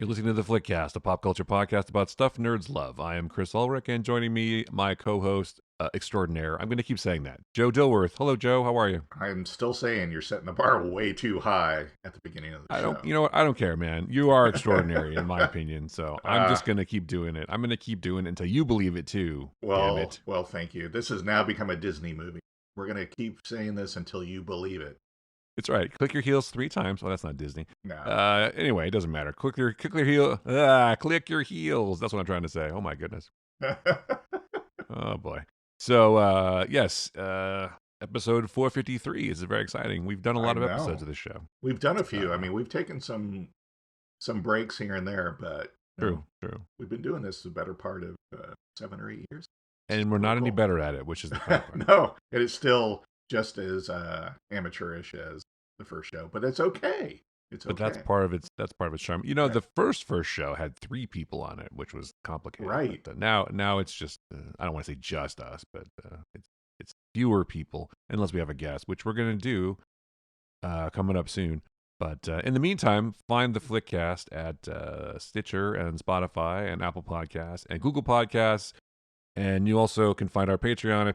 You're listening to the Flickcast, a pop culture podcast about stuff nerds love. I am Chris Ulrich, and joining me, my co-host extraordinaire. I'm going to keep saying that, Joe Dilworth. Hello, Joe. How are you? I'm still saying you're setting the bar way too high at the beginning of the I don't, show. you know what? I don't care, man. You are extraordinary, in my opinion. So I'm uh, just going to keep doing it. I'm going to keep doing it until you believe it too. Damn well, it. well, thank you. This has now become a Disney movie. We're gonna keep saying this until you believe it. It's right. Click your heels 3 times. Oh, that's not Disney. No. Anyway, it doesn't matter. Click your click your heels. That's what I'm trying to say. Oh my goodness. Oh boy. So yes, episode 453 is very exciting. We've done a I lot of episodes know. of this show. We've done a few. I Uh, mean, we've taken some breaks here and there, but true, true. we've been doing this the better part of 7 or 8 years. It's And we're really not any cool. better at it, which is the funny part. No, it is still just as amateurish as the first show, but it's okay. It's But okay. that's part of its charm. You know, Yeah. the first show had 3 people on it, which was complicated. Right. But now it's just I don't want to say just us, but it's fewer people unless we have a guest, which we're gonna do coming up soon. But in the meantime, find the Flickcast at Stitcher and Spotify and Apple Podcasts and Google Podcasts. And you also can find our Patreon at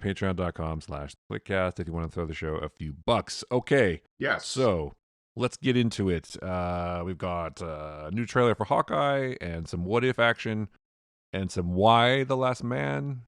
patreon.com/Flickcast if you want to throw the show a few bucks. Okay, Yes. so let's get into it. We've got a new trailer for Hawkeye and some what if action and some why the last man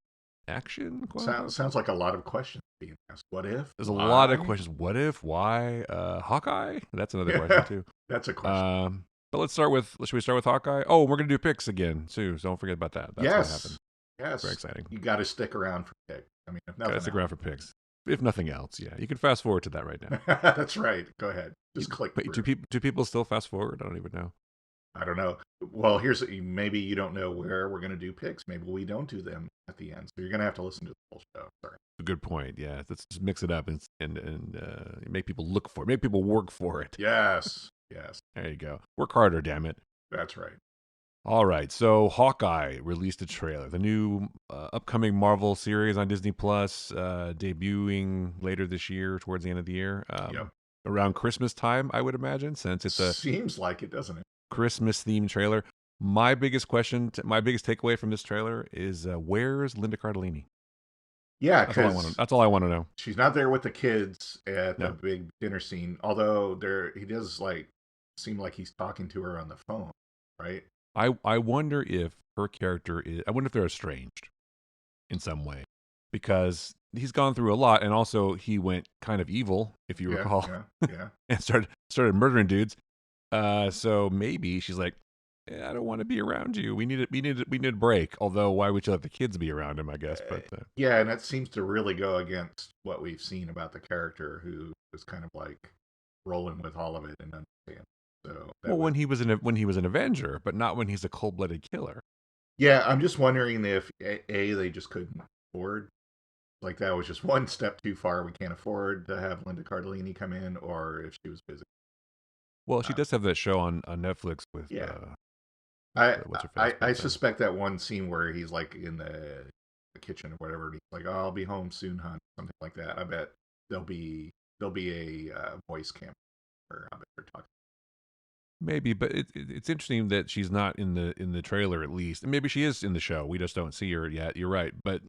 action. Sounds like a lot of questions being asked. What if? There's a lot of Why? questions. What if? Why? Hawkeye? That's another question too. That's a question. But should we start with Hawkeye? Oh, we're gonna do picks again too. So don't forget about that. That's gonna happen. Yes. Yes. Very exciting. You got to stick around for pick. I mean, if Gotta nothing stick around for picks. If nothing else, yeah. You can fast forward to that right now. else. That's right. Go ahead. Just click. Wait, do people still fast forward? I don't even know. I don't know. Well, maybe you don't know where we're going to do picks. Maybe we don't do them at the end. So you're going to have to listen to the whole show. Sorry. A good point. Yeah, let's just mix it up and make people look for it. Make people work for it. Yes. Yes. There you go. Work harder, damn it. That's right. All right. So Hawkeye released a trailer. The new upcoming Marvel series on Disney Plus, debuting later this year, towards the end of the year, Yep. around Christmas time, I would imagine, since it's a Seems like it, doesn't it? Christmas themed trailer. My biggest takeaway from this trailer is where's Linda Cardellini? Yeah, That's all I want to know. she's not there with the kids at the No. big dinner scene. Although he does seem like he's talking to her on the phone, right? I wonder if her character is. I wonder if they're estranged in some way, because he's gone through a lot, and also he went kind of evil, if you recall, Yeah. and started murdering dudes. So maybe she's like, I don't want to be around you. We need a break. Although, why would you let the kids be around him? I guess, but Yeah, and that seems to really go against what we've seen about the character, who was kind of like rolling with all of it and understand. So when he was an Avenger, but not when he's a cold-blooded killer. yeah, I'm just wondering if they just couldn't afford, like that was just one step too far. We can't afford to have Linda Cardellini come in, or if she was busy. Well, she does have that show on Netflix with Yeah. what's her face? I suspect that one scene where he's like in the kitchen or whatever, and he's like, "Oh, I'll be home soon, hon," something like that. I bet there'll be a voice camera, or I bet they're talking. Maybe, but it's interesting that she's not in the trailer at least. And maybe she is in the show. We just don't see her yet. You're right, but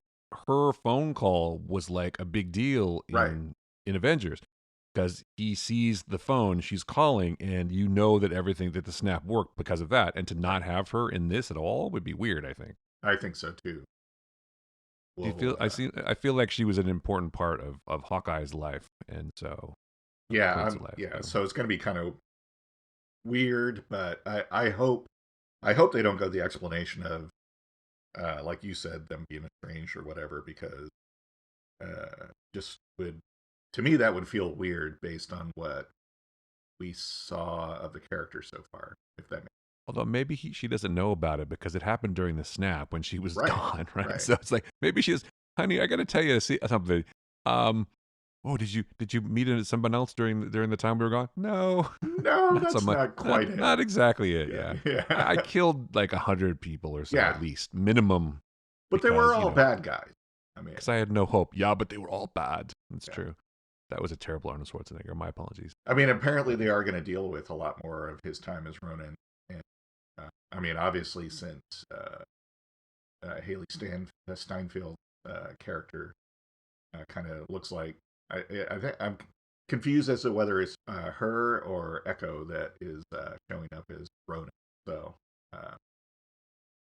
her phone call was like a big deal in Avengers, because he sees the phone she's calling, and you know that everything that the snap worked because of that. And to not have her in this at all would be weird, I think. I think so too. Do you feel I feel like she was an important part of Hawkeye's life, and so Yeah, Clint's life. so it's going to be kind of weird, but I hope they don't go the explanation of like you said, them being estranged or whatever, because just would, to me, that would feel weird based on what we saw of the character so far, if that makes. Although maybe she doesn't know about it because it happened during the snap when she was gone, right? Right. So it's like maybe she's, honey, I got to tell you something. Oh, did you meet someone else during the time we were gone? No, No, that's not quite it. Not exactly it. Yeah. Yeah. I killed like 100 people or so at least, minimum. But they were all bad guys. I mean, because I had no hope. Yeah, but they were all bad. That's true. That was a terrible Arnold Schwarzenegger. My apologies. I mean, apparently they are going to deal with a lot more of his time as Ronin, and I mean, obviously, since Haley Steinfeld's character kind of looks like I think I'm confused as to whether it's her or Echo that is showing up as Ronan. So uh,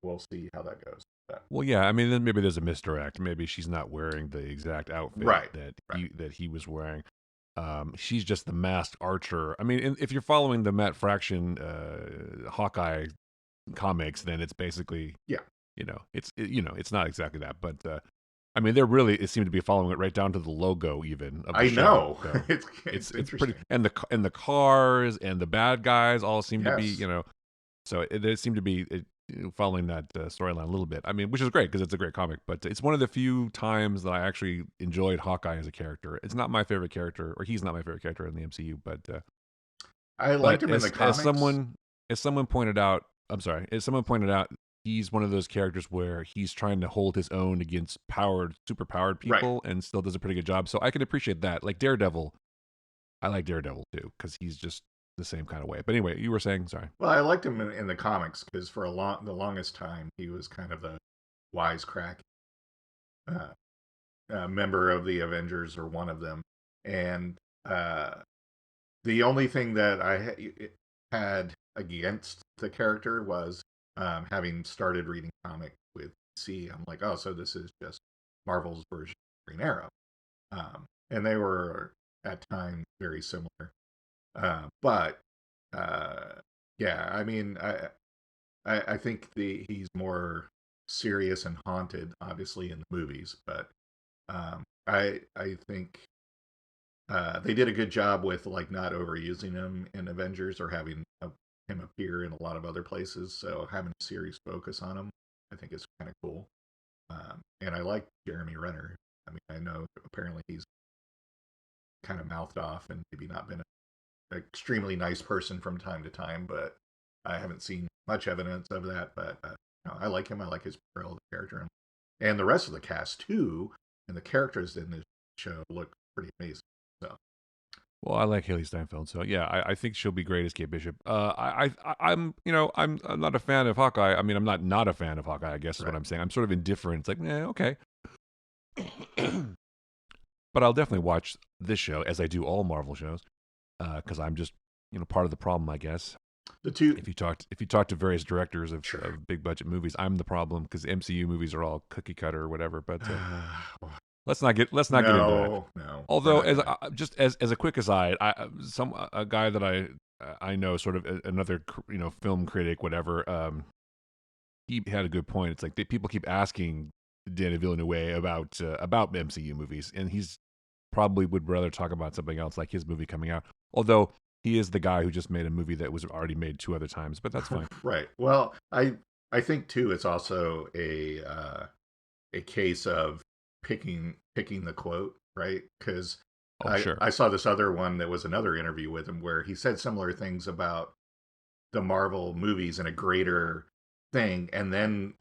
we'll see how that goes. But, Well, yeah, I mean, then maybe there's a misdirect. Maybe she's not wearing the exact outfit right, that right, he was wearing. She's just the masked archer. I mean, if you're following the Matt Fraction Hawkeye comics, then it's basically, yeah. it's not exactly that, but I mean, they're really it seemed to be following it right down to the logo even of the I show. know. So It's it's pretty, interesting. and the cars and the bad guys all seem to be, Yes, so it seemed to be following that storyline a little bit. I mean, which is great because it's a great comic, but it's one of the few times that I actually enjoyed Hawkeye as a character. It's not my favorite character, or he's not my favorite character in the MCU, I liked but him in the comics. as someone pointed out, I'm sorry, as someone pointed out, he's one of those characters where he's trying to hold his own against super powered Right. people, and still does a pretty good job. So I can appreciate that. Like Daredevil, I like Daredevil too because he's just the same kind of way. But anyway, you were saying, sorry. Well, I liked him in the comics because for the longest time he was kind of the wisecrack uh, member of the Avengers or one of them, and uh, the only thing that had against the character was having started reading comic with C. I'm like, oh, so this is just Marvel's version of Green Arrow, and they were at times very similar. But uh, yeah, I mean, I think he's more serious and haunted, obviously, in the movies, but I think they did a good job with like not overusing him in Avengers or having him appear in a lot of other places. So having a series focus on him, I think is kind of cool. And I like Jeremy Renner. I mean, I know apparently he's kind of mouthed off and maybe not been an extremely nice person from time to time, but I haven't seen much evidence of that. But I like him. I like his portrayal of the character, and the rest of the cast too. And the characters in this show look pretty amazing. So Well, I like Haley Steinfeld, so yeah, I think she'll be great as Kate Bishop. I'm, I'm not a fan of Hawkeye. I mean, I'm not a fan of Hawkeye. I guess is what right. I'm saying. I'm sort of indifferent. It's like, okay, but I'll definitely watch this show as I do all Marvel shows, because I'm just, part of the problem, I guess. The two, If you talk to various directors sure. of big budget movies, I'm the problem because MCU movies are all cookie cutter or whatever. But let's not get into that. No, no, we're Although, not as gonna. just as a quick aside, a guy that I know, sort of another film critic, whatever. He had a good point. It's like people keep asking Denis Villeneuve about MCU movies, and he's probably would rather talk about something else, like his movie coming out. Although he is the guy who just made a movie that was already made two other times, but that's fine. Right. Well, I think too. It's also a case of picking the quote, right? Because Oh, sure. I saw this other one that was another interview with him where he said similar things about the Marvel movies in a greater thing, and then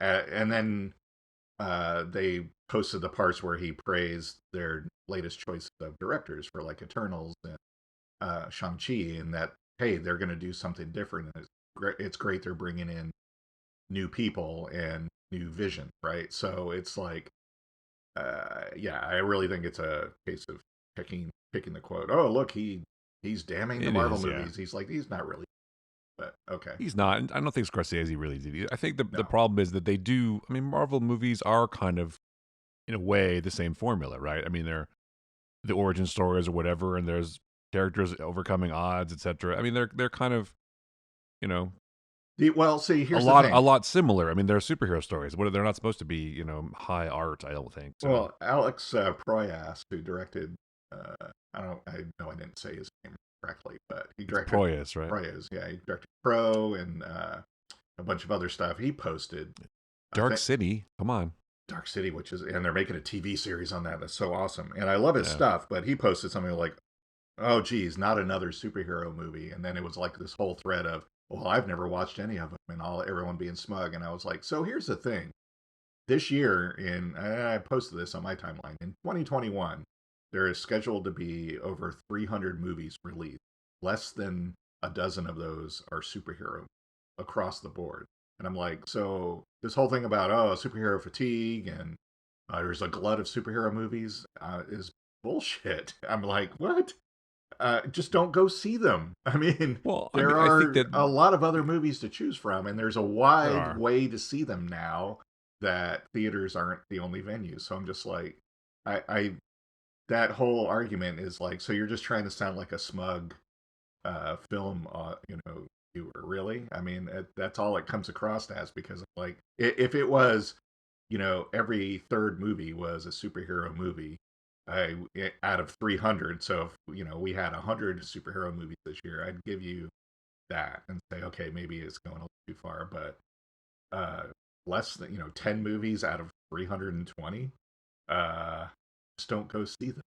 they posted the parts where he praised their latest choices of directors for like Eternals and Shang Chi, and that hey, they're going to do something different. And it's great they're bringing in new people and new vision, right? So it's like, yeah, I really think it's a case of picking the quote. Oh, look, he's damning the It Marvel is, yeah. movies. He's like he's not really, but okay, He's not. And I don't think Scorsese really did either. I think the no, problem is that they do. I mean, Marvel movies are kind of, in a way, the same formula, right? I mean, they're the origin stories or whatever, and there's characters overcoming odds, etc. I mean, they're kind of, you know, well, see, a here's the lot a thing. lot similar. I mean, they're superhero stories. What they're not supposed to be, high art. I don't think so. Well, Alex Proyas, who directed, I don't, I know I didn't say his name correctly, but he It's directed Proyas, right? Proyas. Yeah, he directed Pro and a bunch of other stuff. He posted, I Dark think, City. Come on. Dark City, which is, and they're making a TV series on that. That's so awesome, and I love his Yeah. stuff. But he posted something like, "Oh, geez, not another superhero movie," and then it was like this whole thread of, "Well, I've never watched any of them," and everyone being smug. And I was like, "So here's the thing." This year, I posted this on my timeline in 2021, there is scheduled to be over 300 movies released. Less than a dozen of those are superhero. across the board. And I'm like, so this whole thing about superhero fatigue and there's a glut of superhero movies is bullshit. I'm like, what? Just don't go see them. I mean, Well, I there mean, I think are that a lot of other movies to choose from, and there's a there wide are. way to see them now that theaters aren't the only venue. So I'm just like, I that whole argument is like, so you're just trying to sound like a smug film, viewer, really? I mean, that's all it comes across as, because like, if it was, every third movie was a superhero movie, out of 300. So if, we had 100 superhero movies this year, I'd give you that and say, okay, maybe it's going a little too far, but uh, less than 10 movies out of 320, uh, just don't go see them.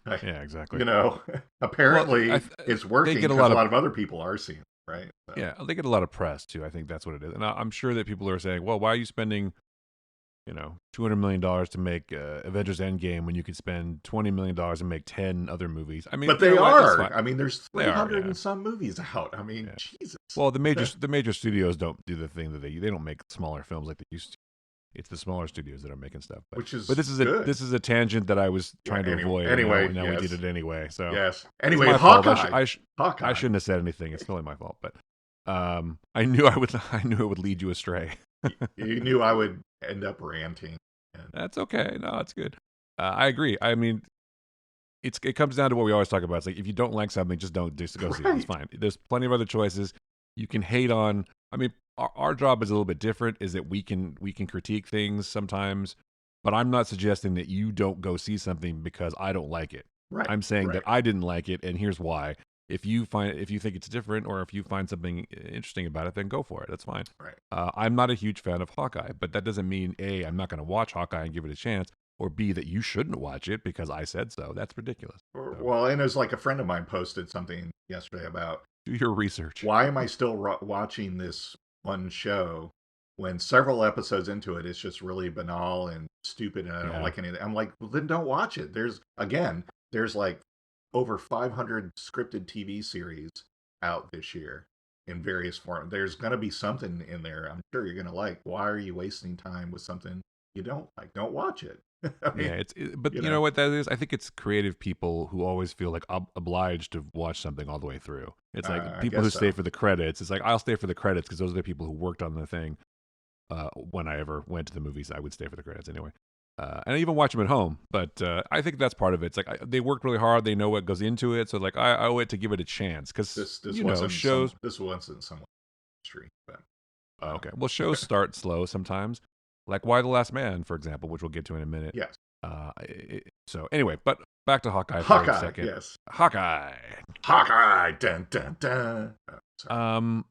I, Yeah, exactly. you know, Well, apparently it's they working get a because lot a of lot of other people are seeing it, right? So, yeah, they get a lot of press too. I think that's what it is, and I'm sure that people are saying, "Well, why are you spending $200 million to make Avengers Endgame when you could spend $20 million and make 10 other movies?" I mean, but you they know what? That's are. fine. I mean, there's They are, 300 yeah, and some movies out. I mean, yeah. Jesus. Well, the major studios don't do the thing that they don't make smaller films like they used to. It's the smaller studios that are making stuff. But Which but is this is a good. this is a tangent that I was Yeah. trying to Anyway, avoid, and anyway, now we did yes, it anyway. So yes. it's Anyway, my fault. Hawkeye. I Hawkeye. shouldn't have said anything. It's totally my fault. But I knew I knew it would lead you astray. You knew I would end up ranting. And, That's okay. No, it's good. I agree. I mean, it comes down to what we always talk about. It's like if you don't like something, just go see it. It's right. fine. There's plenty of other choices. You can hate on. I mean, our job is a little bit different. Is that we can critique things sometimes, but I'm not suggesting that you don't go see something because I don't like it. Right. I'm saying that Right. I didn't like it, and here's why. If you think it's different, or if you find something interesting about it, then go for it. That's fine. Right. I'm not a huge fan of Hawkeye, but that doesn't mean A, I'm not going to watch Hawkeye and give it a chance, or B, that you shouldn't watch it because I said so. That's ridiculous. So Well, and it was like a friend of mine posted something yesterday about, do your research. why am I still watching this one show when several episodes into it, it's just really banal and stupid, and I don't Yeah. like anything. I'm like, well, then don't watch it. There's like over 500 scripted TV series out this year in various forms. There's going to be something in there I'm sure you're going to like. Why are you wasting time with something you don't like? Don't watch it. I Yeah, mean, but you you know, know what that is? I think it's creative people who always feel like obliged to watch something all the way through. It's like I people who guess stay so. for the credits. It's like I'll stay for the credits because those are the people who worked on the thing. When I ever went to the movies, I would stay for the credits anyway. And I even watch them at home. But I think that's part of it. It's like they worked really hard. They know what goes into it. So like I owe it to give it a chance because shows. This wasn't someone's history, but Okay, well, shows start slow sometimes, like Why the Last Man, for example, which we'll get to in a minute. yes, So anyway, but back to Hawkeye for a Hawkeye, second. yes, Hawkeye. Hawkeye, dun dun dun. Oh, sorry. Um.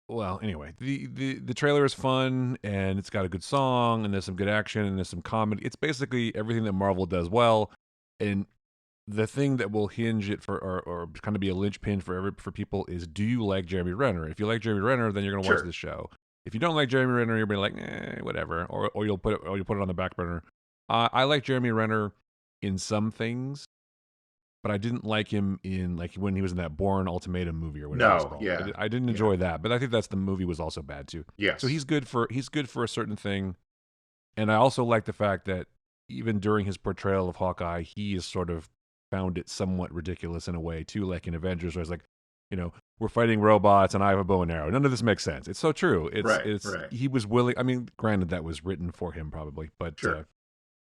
Well, anyway, the trailer is fun and it's got a good song and there's some good action and there's some comedy. It's basically everything that Marvel does well. And the thing that will hinge it or kind of be a linchpin for people is, do you like Jeremy Renner? If you like Jeremy Renner, then you're gonna watch Sure. this show. If you don't like Jeremy Renner, you'll be like, whatever, or you'll put it on the back burner. I like Jeremy Renner in some things, but I didn't like him in like when he was in that Bourne Ultimatum movie or whatever it was No, called. yeah, I didn't yeah, enjoy that, but I think that's the movie was also bad too. So yes, he's good for a certain thing, and I also like the fact that even during his portrayal of Hawkeye, he has sort of found it somewhat ridiculous in a way too, like in Avengers, where it's like, we're fighting robots and I have a bow and arrow. None of this makes sense. It's so true. right, It's right, he was willing. I mean, granted that was written for him probably, but sure.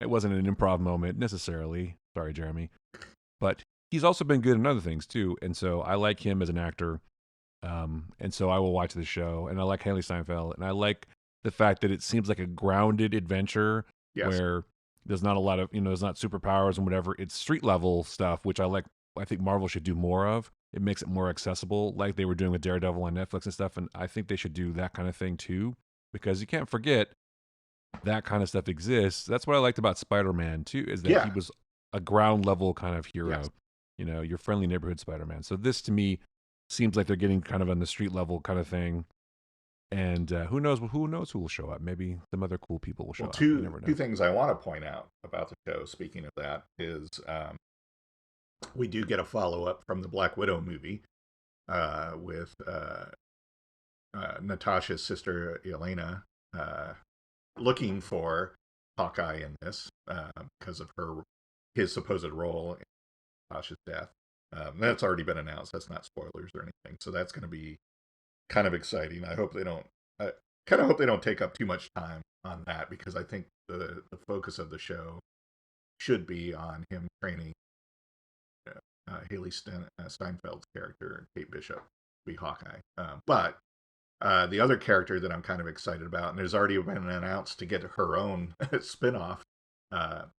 it wasn't an improv moment necessarily. Sorry, Jeremy, but he's also been good in other things too, and so I like him as an actor. And so I will watch the show, and I like Haley Steinfeld, and I like the fact that it seems like a grounded adventure Yes, where there's not a lot of there's not superpowers and whatever. It's street level stuff, which I like. I think Marvel should do more of. It makes it more accessible, like they were doing with Daredevil on Netflix and stuff. And I think they should do that kind of thing too, because you can't forget that kind of stuff exists. That's what I liked about Spider-Man too, is that he yeah, was a ground level kind of yes. hero. Your friendly neighborhood Spider-Man. So this to me seems like they're getting kind of on the street level kind of thing. And who knows? Who knows who will show up? Maybe some other cool people will show Well, up. You two never two know. things I want to point out about the show. Speaking of that, is we do get a follow up from the Black Widow movie with Natasha's sister Elena looking for Hawkeye in this because of his supposed role in Natasha's death. That's already been announced. That's not spoilers or anything. So that's going to be kind of exciting. I hope they don't. I kind of hope they don't take up too much time on that because I think the focus of the show should be on him training Haley Steinfeld's character, Kate Bishop, to be Hawkeye. But the other character that I'm kind of excited about, and there's already been announced to get her own spinoff,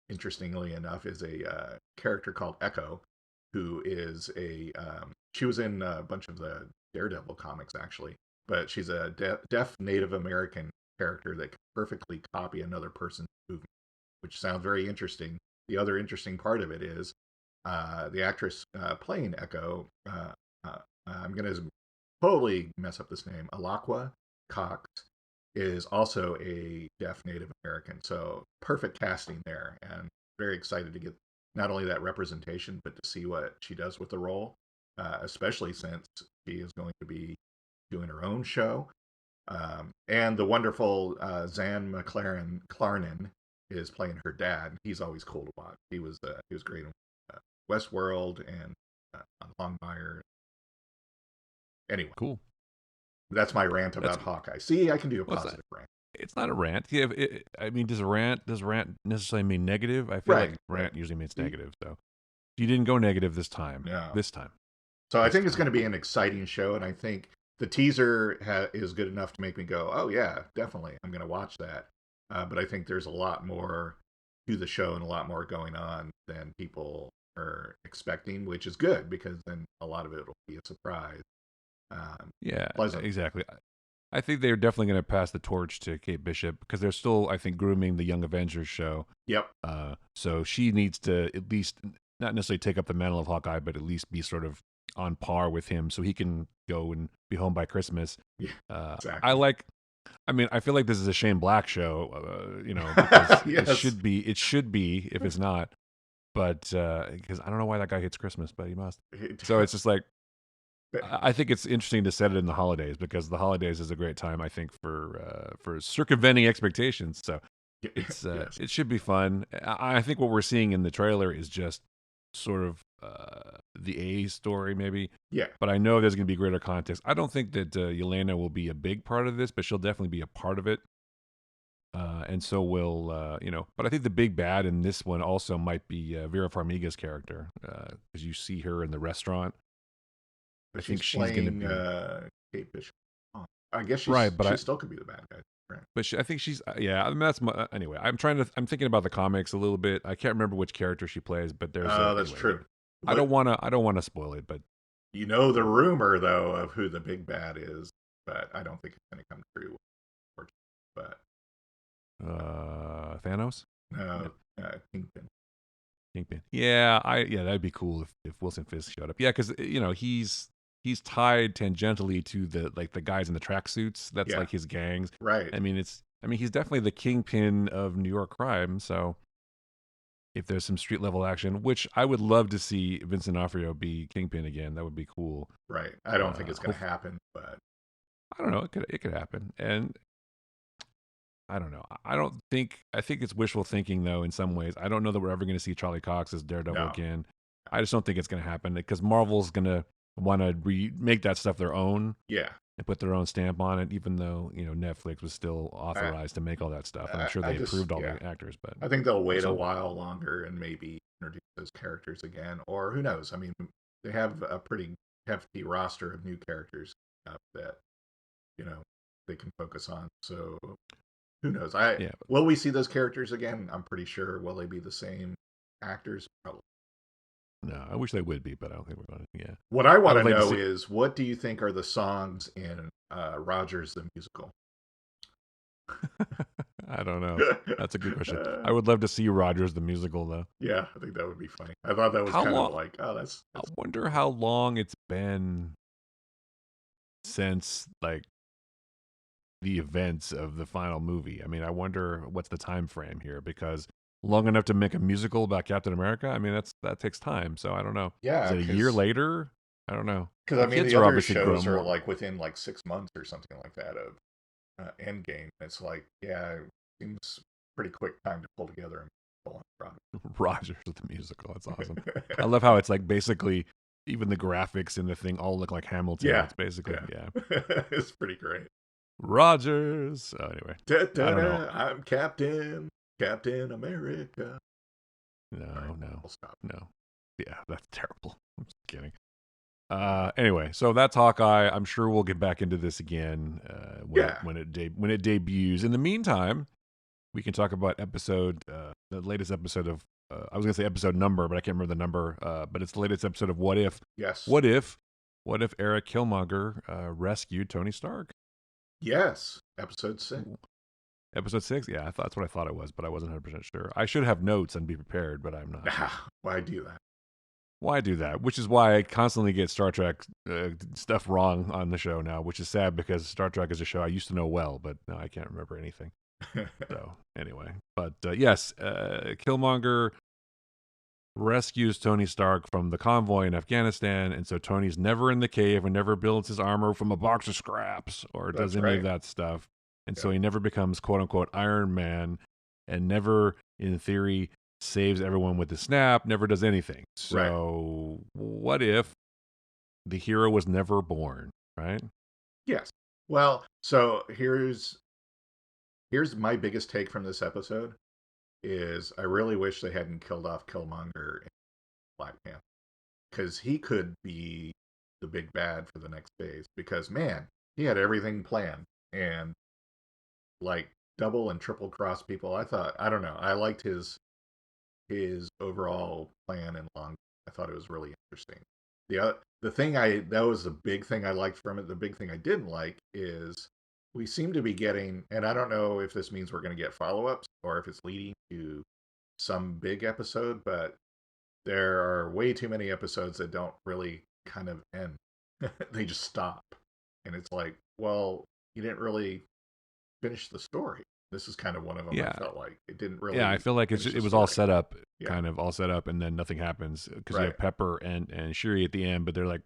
interestingly enough, is a character called Echo, who is she was in a bunch of the Daredevil comics, actually, but she's a deaf Native American character that can perfectly copy another person's movement, which sounds very interesting. The other interesting part of it is the actress playing Echo. I'm going to totally mess up this name. Alakwa Cox is also a deaf Native American, so perfect casting there, and very excited to get not only that representation, but to see what she does with the role, especially since she is going to be doing her own show. And the wonderful Zan Clarnan is playing her dad. He's always cool to watch. He was great in Westworld and on Longmire. Anyway, Cool. that's my rant about Hawkeye. See, I can do a positive rant. It's not a rant. Yeah, I mean, does rant necessarily mean negative? I feel like rant usually means negative. So you didn't go negative this time. No. This time. So I think it's going to be an exciting show, and I think the teaser is good enough to make me go, "Oh yeah, definitely, I'm going to watch that." But I think there's a lot more to the show and a lot more going on than people are expecting, which is good because then a lot of it will be a surprise. Pleasant. Exactly. I think they're definitely going to pass the torch to Kate Bishop because they're still, I think, grooming the Young Avengers show. Yep. So she needs to at least not necessarily take up the mantle of Hawkeye, but at least be sort of on par with him so he can go and be home by Christmas. Yeah, exactly. I feel like this is a Shane Black show, because yes. it should be if it's not. But because I don't know why that guy hates Christmas, but he must. So it's just like, I think it's interesting to set it in the holidays because the holidays is a great time, I think, for circumventing expectations. So it's yes. It should be fun. I think what we're seeing in the trailer is just sort of the A story, maybe. Yeah. But I know there's going to be greater context. I don't think that Yelena will be a big part of this, but she'll definitely be a part of it. And so will But I think the big bad in this one also might be Vera Farmiga's character because you see her in the restaurant. But I think she's going to be Kate Bishop. I guess she still could be the bad guy. Right. But I think she's that's anyway. I'm thinking about the comics a little bit. I can't remember which character she plays, but there's that's true. I don't want to spoil it, but you know the rumor though of who the big bad is, but I don't think it's going to come true. But Thanos? No, Kingpin. Yeah, that'd be cool if Wilson Fisk showed up. Yeah, because he's tied tangentially to the guys in the tracksuits. That's like his gangs. Right. I mean, he's definitely the kingpin of New York crime. So if there's some street level action, which I would love to see Vincent D'Onofrio be kingpin again, that would be cool. Right. I don't think it's going to happen, but I don't know. It could happen, and I don't know. I think it's wishful thinking though. In some ways, I don't know that we're ever going to see Charlie Cox as Daredevil again. I just don't think it's going to happen because Marvel's going to want to make that stuff their own. Yeah. And put their own stamp on it, even though Netflix was still authorized to make all that stuff. And I'm sure they approved all the actors, but I think they'll wait a while longer and maybe introduce those characters again, or who knows? I mean, they have a pretty hefty roster of new characters that they can focus on. So who knows? Will we see those characters again? I'm pretty sure. Will they be the same actors? Probably. No, I wish they would be, but I don't think we're going to. Yeah. What I want to know is, what do you think are the songs in Rogers the Musical? I don't know. That's a good question. I would love to see Rogers the Musical, though. Yeah, I think that would be funny. I thought that was kind of like, oh, that's. I wonder how long it's been since the events of the final movie. I mean, I wonder what's the time frame here because long enough to make a musical about Captain America. I mean, that takes time. So I don't know. Yeah, is it a year later? I don't know. Because The I mean, kids the are other obviously shows grown are more. like within like 6 months or something like that of Endgame. It's like, yeah, it seems pretty quick time to pull together and pull on the product. Rogers the musical. That's awesome. I love how it's like basically even the graphics in the thing all look like Hamilton. Yeah, It's basically yeah. it's pretty great. Rogers. Oh, anyway, Da, I da, don't know. da, I'm Captain America. All right, No, I'll stop. no. Yeah, that's terrible. I'm just kidding. Anyway, so that's Hawkeye. I'm sure we'll get back into this again Yeah. when it debuts. In the meantime, we can talk about the latest episode of. I was gonna say episode number, but I can't remember the number. But it's the latest episode of What If. Yes. What if Eric Killmonger rescued Tony Stark? Yes. Episode 6. Episode 6? Yeah, that's what I thought it was, but I wasn't 100% sure. I should have notes and be prepared, but I'm not. Why do that? Why do that? Which is why I constantly get Star Trek stuff wrong on the show now, which is sad because Star Trek is a show I used to know well, but now I can't remember anything. So, anyway. But yes, Killmonger rescues Tony Stark from the convoy in Afghanistan, and so Tony's never in the cave and never builds his armor from a box of scraps or does any of that stuff. And so he never becomes quote unquote Iron Man and never, in theory, saves everyone with a snap, never does anything. So what if the hero was never born, right? Yes. Well, so here's my biggest take from this episode is I really wish they hadn't killed off Killmonger in Black Panther, because he could be the big bad for the next phase, because man, he had everything planned and like double and triple cross people. I don't know. I liked his overall plan and long. I thought it was really interesting. The thing that was the big thing I liked from it. The big thing I didn't like is we seem to be getting, and I don't know if this means we're going to get follow-ups or if it's leading to some big episode, but there are way too many episodes that don't really kind of end. They just stop. And it's like, well, you didn't really finish the story. This is kind of one of them. Yeah. I felt like it didn't really. Yeah, I feel like it was all set up, kind of all set up, and then nothing happens because you have Pepper and Shuri at the end, but they're like,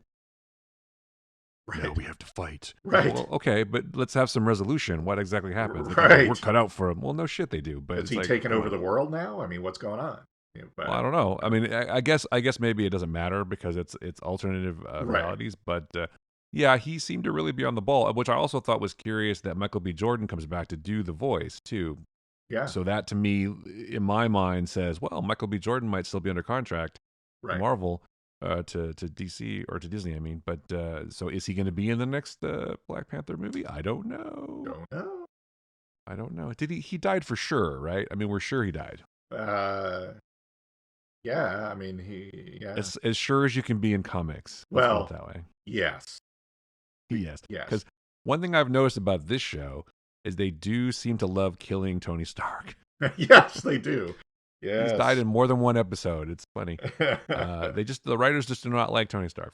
no, we have to fight. Right. Well, okay, but let's have some resolution. What exactly happens? Like, right. We're cut out for him. Well, no shit, they do. But is he taking over the world now? I mean, what's going on? Well, I don't know. I mean, I guess maybe it doesn't matter because it's alternative realities. But yeah, he seemed to really be on the ball, which I also thought was curious that Michael B. Jordan comes back to do the voice too. Yeah. So that to me, in my mind, says, well, Michael B. Jordan might still be under contract to Marvel, to DC or to Disney. I mean, but so is he going to be in the next Black Panther movie? I don't know. I don't know. Did he died for sure? Right? I mean, we're sure he died. Yeah, I mean, as sure as you can be in comics. Let's put it that way. Yes. Yes. Because one thing I've noticed about this show is they do seem to love killing Tony Stark. Yes, they do. Yes. He's died in more than one episode. It's funny. The writers just do not like Tony Stark.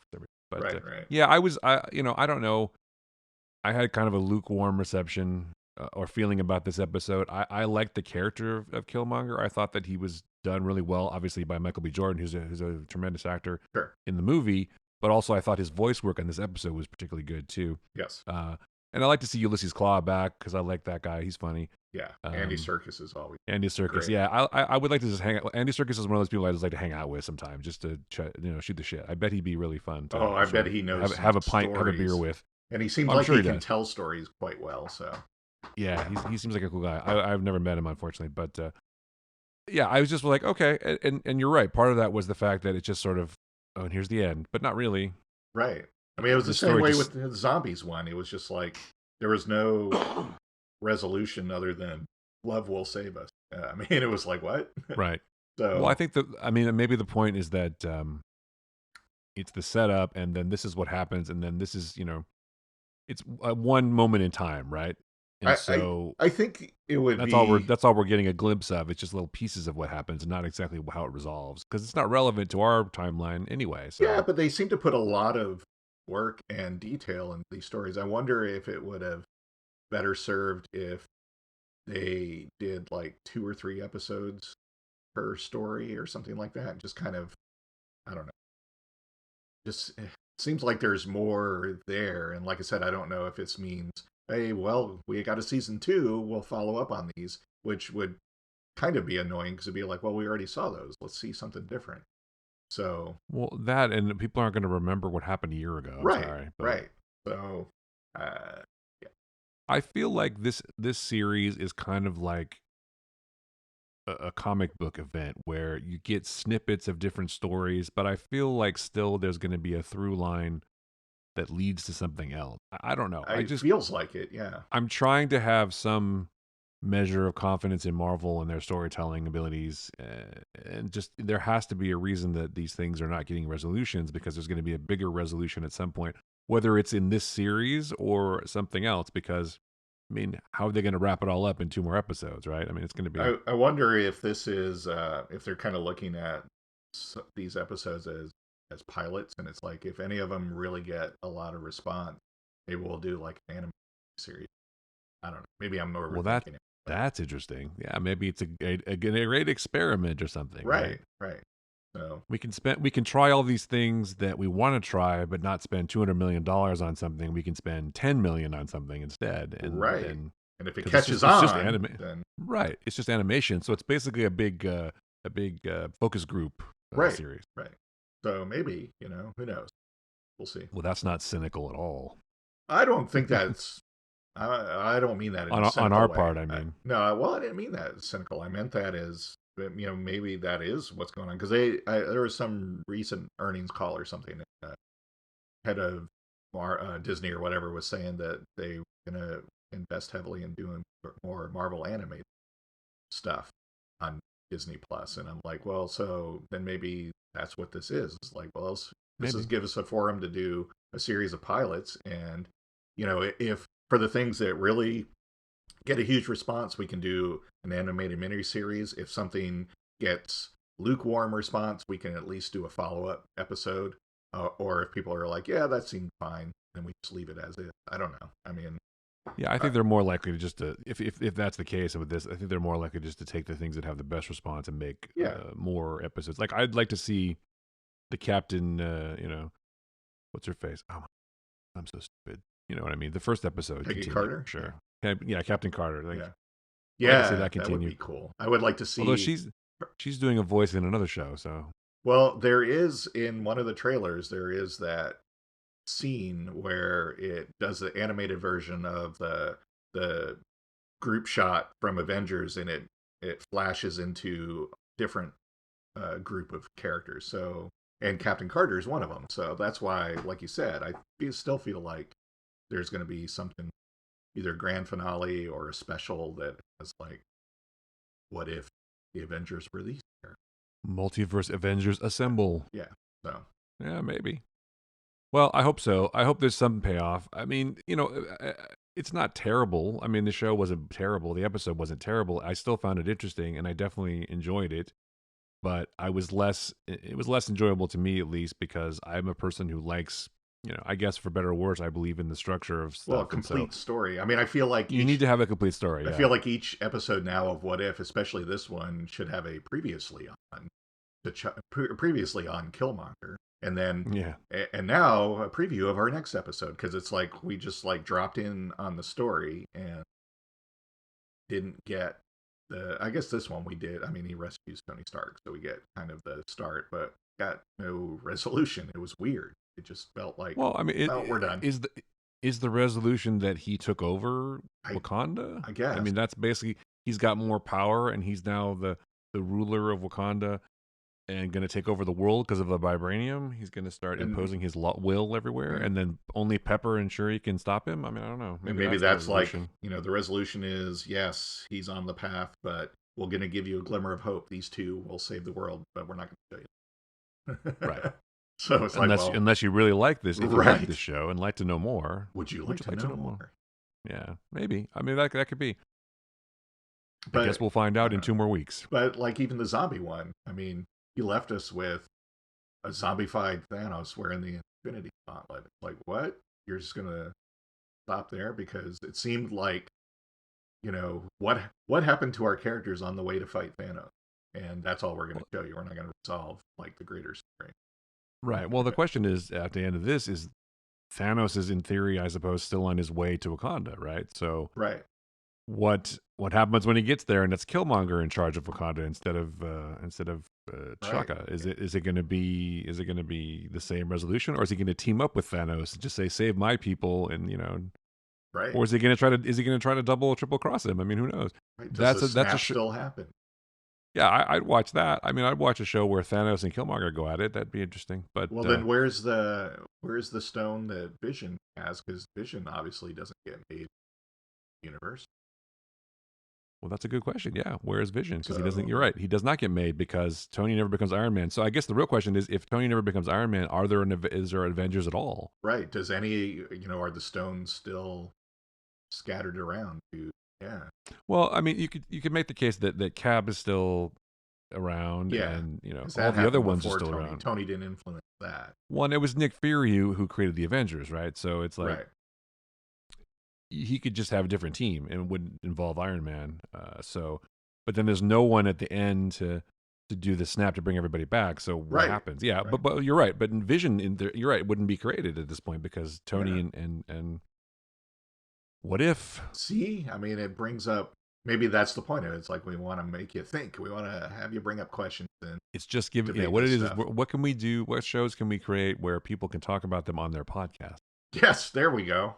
But yeah, I don't know. I had kind of a lukewarm reception or feeling about this episode. I liked the character of Killmonger. I thought that he was done really well, obviously by Michael B. Jordan, who's a tremendous actor in the movie. But also, I thought his voice work on this episode was particularly good too. Yes. And I like to see Ulysses Claw back because I like that guy. He's funny. Yeah. Andy Serkis is always Andy Serkis. Great. Yeah, I would like to just hang out. Andy Serkis is one of those people I just like to hang out with sometimes, just to shoot the shit. I bet he'd be really fun. I bet he knows have a pint, have a beer with. And he seems like he can tell stories quite well. So yeah, he seems like a cool guy. I've never met him, unfortunately, but yeah, I was just like, okay, and you're right. Part of that was the fact that it just sort of, oh, and here's the end, but not really. Right. I mean, it was the same way with the zombies one. It was just like there was no resolution other than love will save us. I mean, it was like, what? Right. So, well, I think maybe the point is that it's the setup, and then this is what happens, and then this is, it's one moment in time, right? And I think it would that's all we're getting a glimpse of. It's just little pieces of what happens, and not exactly how it resolves, because it's not relevant to our timeline anyway. So. Yeah, but they seem to put a lot of work and detail in these stories. I wonder if it would have better served if they did like 2 or 3 episodes per story or something like that. Just kind of, I don't know. Just seems like there's more there. And like I said, I don't know if this means, hey, well, we got a season 2, we'll follow up on these, which would kind of be annoying because it'd be like, well, we already saw those. Let's see something different. So Well, that and people aren't going to remember what happened a year ago. I'm right, sorry, but right. So uh, yeah, I feel like this series is kind of like a comic book event where you get snippets of different stories, but I feel like still there's going to be a through line that leads to something else. I don't know. it feels like it. Yeah, I'm trying to have some measure of confidence in Marvel and their storytelling abilities, and just there has to be a reason that these things are not getting resolutions because there's going to be a bigger resolution at some point, whether it's in this series or something else. Because I mean, how are they going to wrap it all up in 2 more episodes, right? I mean, it's going to be I wonder if this is if they're kind of looking at these episodes as pilots, and it's like if any of them really get a lot of response, maybe we'll do like an anime series. I don't know. Maybe I'm well overthinking it, but that's interesting. Yeah, maybe it's a great experiment or something, right? right, right. So We can try all these things that we want to try, but not spend $200 million on something. We can spend 10 million on something instead, right, and and if it because catches it's just on, anime, then right? It's just animation, so it's basically a big focus group right, series. right. So maybe who knows? We'll see. Well, that's not cynical at all I don't think that's. I don't mean that in a on cynical our way. part. I mean, No, well, I didn't mean that as cynical. I meant that as maybe that is what's going on because there was some recent earnings call or something. Head of Disney or whatever was saying that they were gonna invest heavily in doing more Marvel animated stuff on Disney Plus, and I'm like, well, so then maybe that's what this is. It's like, well, this is maybe. give us a forum to do a series of pilots, and if for the things that really get a huge response, we can do an animated miniseries. If something gets lukewarm response, we can at least do a follow up episode. Or if people are like, yeah, that seemed fine, then we just leave it as is. I don't know. I mean, Yeah, I think they're more likely to just to if that's the case with this, I think they're more likely just to take the things that have the best response and make yeah, more episodes. Like I'd like to see the captain, what's her face? Oh, I'm so stupid. You know what I mean? The first episode Peggy continue Carter. for Yeah, sure. Yeah, Captain Carter. Like yeah, I'd like to see yeah. that That would continue. be cool. I would like to Although see. she's doing a voice in another show, so Well, there is in one of the trailers. There is that scene where it does the animated version of the group shot from Avengers, and it flashes into different group of characters. So, and Captain Carter is one of them. So that's why, like you said, still feel like there's going to be something, either grand finale or a special that has like, what if the Avengers were these characters? multiverse Avengers assemble. Yeah. So Yeah, maybe. Well, I hope so. I hope there's some payoff. I mean, it's not terrible. I mean, the show wasn't terrible. The episode wasn't terrible. I still found it interesting, and I definitely enjoyed it. But I was less. It was less enjoyable to me, at least, because I'm a person who likes, I guess for better or worse, I believe in the structure of well, a stuff, and so complete story. I mean, I feel like you need to have a complete story. I Yeah, feel like each episode now of What If, especially this one, should have a previously on Killmonger, and then yeah. and now a preview of our next episode because it's like we just like dropped in on the story and didn't get the. I guess this one we did. I mean, he rescues Tony Stark, so we get kind of the start, but got no resolution. It was weird. It just felt like, Well, I mean, oh, we're done. is the resolution that he took over I Wakanda? I I guess. mean, that's basically he's got more power and he's now the ruler of Wakanda and going to take over the world because of the vibranium. He's going to start And imposing his will everywhere, yeah. and then only Pepper and Shuri can stop him. I mean, I don't know. And Maybe maybe that's the that's like, resolution. the resolution is yes, he's on the path, but we're going to give you a glimmer of hope. These two will save the world, but we're not going to Right. show you. So it's like, well, Unless you really like this, if you like right. this show and like to know more, Would you would like you to like know to know more? more? Yeah, maybe. I mean, that could be. I guess But we'll find I out don't in know. 2 more weeks. But like even the zombie one, I mean, he left us with a zombified Thanos wearing the Infinity Gauntlet. Like, what? You're just gonna stop there because it seemed like, what happened to our characters on the way to fight Thanos, and that's all we're gonna Well, show you. We're not gonna resolve like the greater story. Right. Well, the question is at the end of this is Thanos is in theory, I suppose, still on his way to Wakanda, right? So Right. what happens when he gets there and it's Killmonger in charge of Wakanda instead of Right. Chaka? Is it going to be the same resolution, or is he going to team up with Thanos and just say save my people and Right. or is he going to try to double or triple cross him? I mean, who knows? Right. Does the That's a snap still happen? yeah. I'd watch that. I mean, I'd watch a show where Thanos and Killmonger go at it. That'd be interesting. But Well, then where's the stone that Vision has? Because Vision obviously doesn't get made in the universe. well, that's a good question. Yeah, where is Vision? Because he doesn't. So You're right. He does not get made because Tony never becomes Iron Man. So I guess the real question is, if Tony never becomes Iron Man, is there Avengers at all? right. Does are the stones still scattered around? Yeah. Well, I mean, you could make the case that Cap is still around, Yeah. and Because all that the other happened ones are before still Tony. around. Tony didn't influence that. One, it was Nick Fury who created the Avengers, right? So it's like Right. he could just have a different team and it wouldn't involve Iron Man. But then there's no one at the end to do the snap to bring everybody back. So what Right. happens? Yeah, Right. but you're right. But in Vision, you're right. It wouldn't be created at this point because Tony Yeah. and what if? See, I mean, it brings up. Maybe that's the point of it. It's like we want to make you think. We want to have you bring up questions and It's just giving. Yeah, debate what it this is stuff. what can we do? What shows can we create where people can talk about them on their podcast? Yes, there we go.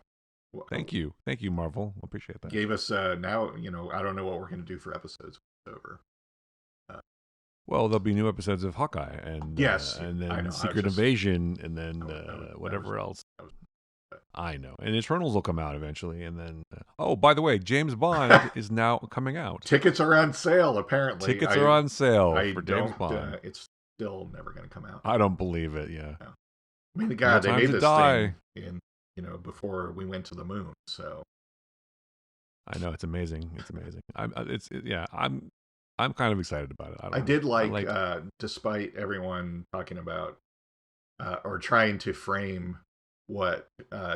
Thank you, Marvel. Appreciate that. Gave us now. I don't know what we're going to do for episodes. It's over. Well, there'll be new episodes of Hawkeye Yes, and I then know. Secret Invasion, and then whatever that else. was- I know. And Eternals will come out eventually, and then oh, by the way, James Bond is now coming out. Tickets are on sale. Apparently, Tickets are on sale I for James don't. Bond. It's still never going to come out. I don't believe it. Yeah. No. I mean, God, they Time made to this Die. thing before we went to the moon. So I know it's amazing. It's amazing. I'm kind of excited about it. I did like despite everyone talking about or trying to frame what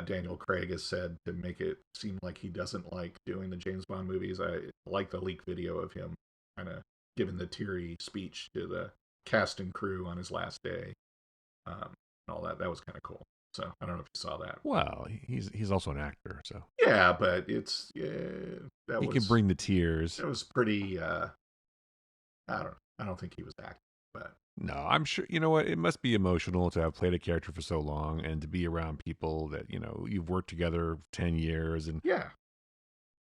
Daniel Craig has said to make it seem like he doesn't like doing the James Bond movies. I like the leak video of him kind of giving the teary speech to the cast and crew on his last day, and all that. That was kind of cool. So I don't know if you saw that. Well, he's also an actor, so yeah, but he can bring the tears. It was pretty. I don't think he was acting, but no, I'm sure. You know what? It must be emotional to have played a character for so long and to be around people that you've worked together 10 years and yeah,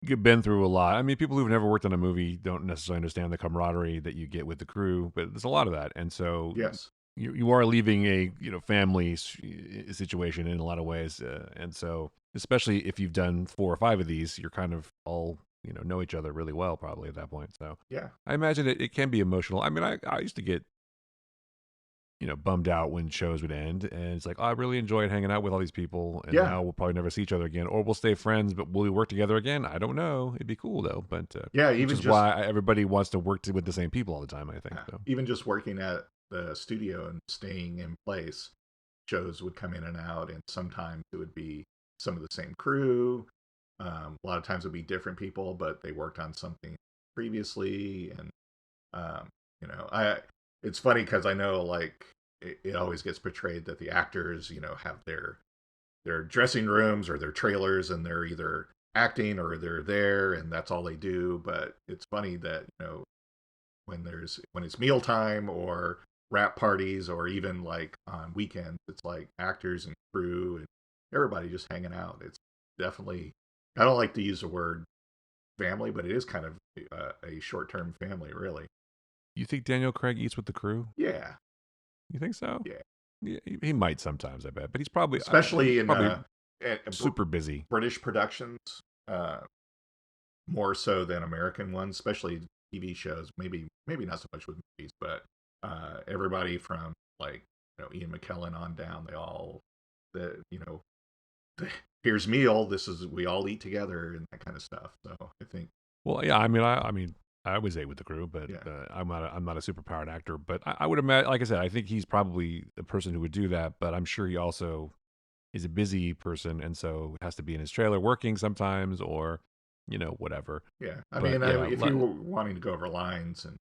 you've been through a lot. I mean, people who've never worked on a movie don't necessarily understand the camaraderie that you get with the crew, but there's a lot of that, and so yes, you are leaving a family situation in a lot of ways, and so especially if you've done 4 or 5 of these, you're kind of all know each other really well probably at that point. So yeah, I imagine it can be emotional. I mean, I used to get bummed out when shows would end, and it's like, oh, I really enjoyed hanging out with all these people, and now we'll probably never see each other again, or we'll stay friends, but will we work together again? I don't know. It'd be cool though, but yeah, which is why everybody wants to work with the same people all the time. I think so. Even just working at the studio and staying in place, shows would come in and out, and sometimes it would be some of the same crew. A lot of times it would be different people, but they worked on something previously, and it's funny because I know like it always gets portrayed that the actors have their dressing rooms or their trailers, and they're either acting or they're there and that's all they do. But it's funny that when it's mealtime or wrap parties or even like on weekends, it's like actors and crew and everybody just hanging out. It's definitely, I don't like to use the word family, but it is kind of a short-term family, really. You think Daniel Craig eats with the crew? Yeah. You think so? Yeah. He might sometimes, I bet, but he's probably especially super busy. British productions, more so than American ones, especially TV shows. Maybe not so much with movies, but everybody from like Ian McKellen on down, they all here's meal. We all eat together and that kind of stuff. So I think. Well, yeah, I mean, I always ate with the crew, but I'm not a super powered actor. But I would imagine, like I said, I think he's probably the person who would do that. But I'm sure he also is a busy person, and so has to be in his trailer working sometimes, or whatever. Yeah, I mean, if you were wanting to go over lines and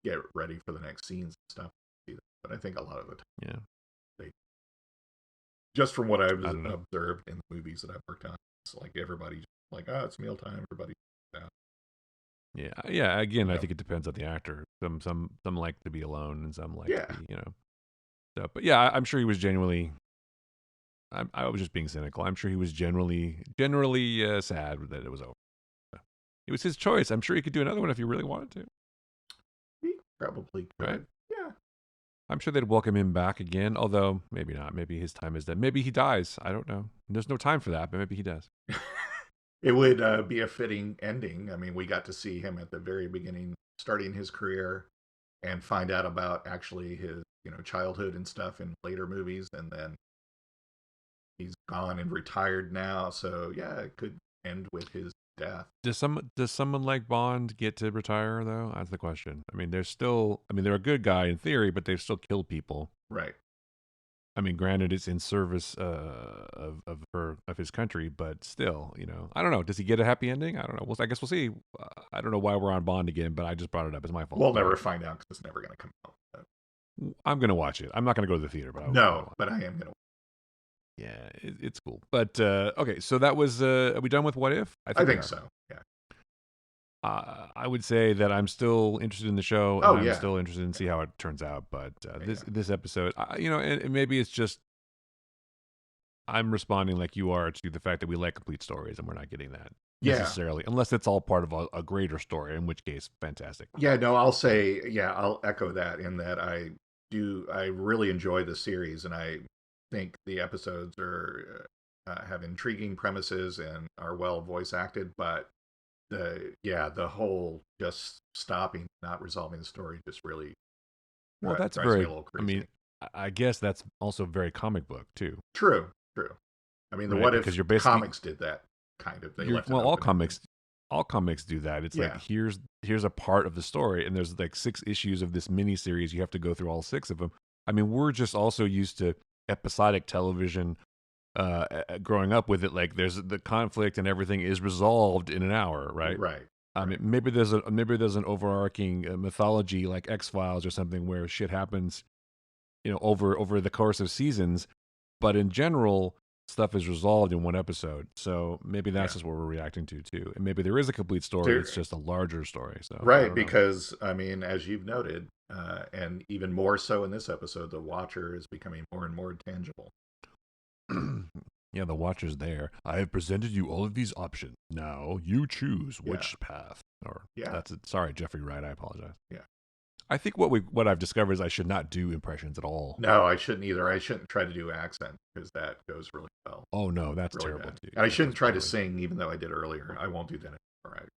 get ready for the next scenes and stuff, but I think a lot of the time, yeah, they just from what I've I don't know. observed in the movies that I've worked on, it's like everybody just like, oh, it's mealtime. Everybody, yeah, Yeah. Again, I yep. think it depends on the actor. Some like to be alone, and some like to Yeah. be, So, but yeah, I'm sure he was genuinely. I was just being cynical. I'm sure he was generally sad that it was over. It was his choice. I'm sure he could do another one if he really wanted to. He probably Right? could. Yeah. I'm sure they'd welcome him back again, although maybe not. Maybe his time is done. Maybe he dies. I don't know. There's no time for that, but maybe he does. It would be a fitting ending. I mean, we got to see him at the very beginning, starting his career, and find out about actually his, childhood and stuff in later movies, and then he's gone and retired now. So yeah, it could end with his death. Does someone like Bond get to retire though? That's the question. I mean, they're a good guy in theory, but they've still killed people. Right. I mean, granted, it's in service of his country, but still, I don't know. Does he get a happy ending? I don't know. I guess we'll see. I don't know why we're on Bond again, but I just brought it up. It's my fault. We'll never find out because it's never going to come out. I'm gonna watch it. I'm not gonna go to the theater, but No, but I am going to. yeah, it's cool. But okay, so that was. Are we done with What If? I We think are. so. Yeah. I would say that I'm still interested in the show, and Oh I'm yeah. still interested in see how it turns out. But Yeah. this episode, and maybe it's just I'm responding like you are to the fact that we like complete stories, and we're not getting that Yeah. necessarily, unless it's all part of a greater story. In which case, fantastic. Yeah. No, I'll say I'll echo that in that I really enjoy the series, and I think the episodes are have intriguing premises and are well voice acted, but the whole just stopping, not resolving the story just really Well, that's drives me very. a little I crazy. mean, I guess that's also very comic book too, True. I mean, the right? What Because If you're basically comics did that kind of. They left it well, open. all comics do that. It's like Yeah. here's a part of the story, and there's like 6 issues of this mini series. You have to go through all 6 of them. I mean, we're just also used to episodic television. Growing up with it, like there's the conflict and everything is resolved in an hour, right? Right. Right. Maybe there's an overarching mythology like X-Files or something where shit happens, over the course of seasons, but in general, stuff is resolved in one episode. So maybe that's just what we're reacting to too, and maybe there is a complete story. It's just a larger story. So right, because I mean, as you've noted, and even more so in this episode, the Watcher is becoming more and more tangible. Yeah, the Watcher's there. I have presented you all of these options. Now you choose which path. Or that's it. Sorry, Jeffrey Wright. I apologize. Yeah. I think what I've discovered is I should not do impressions at all. No, I shouldn't either. I shouldn't try to do accent because that goes really well. Oh no, that's really terrible bad. too. And I shouldn't try to sing, even though I did earlier. I won't do that anymore. Sorry.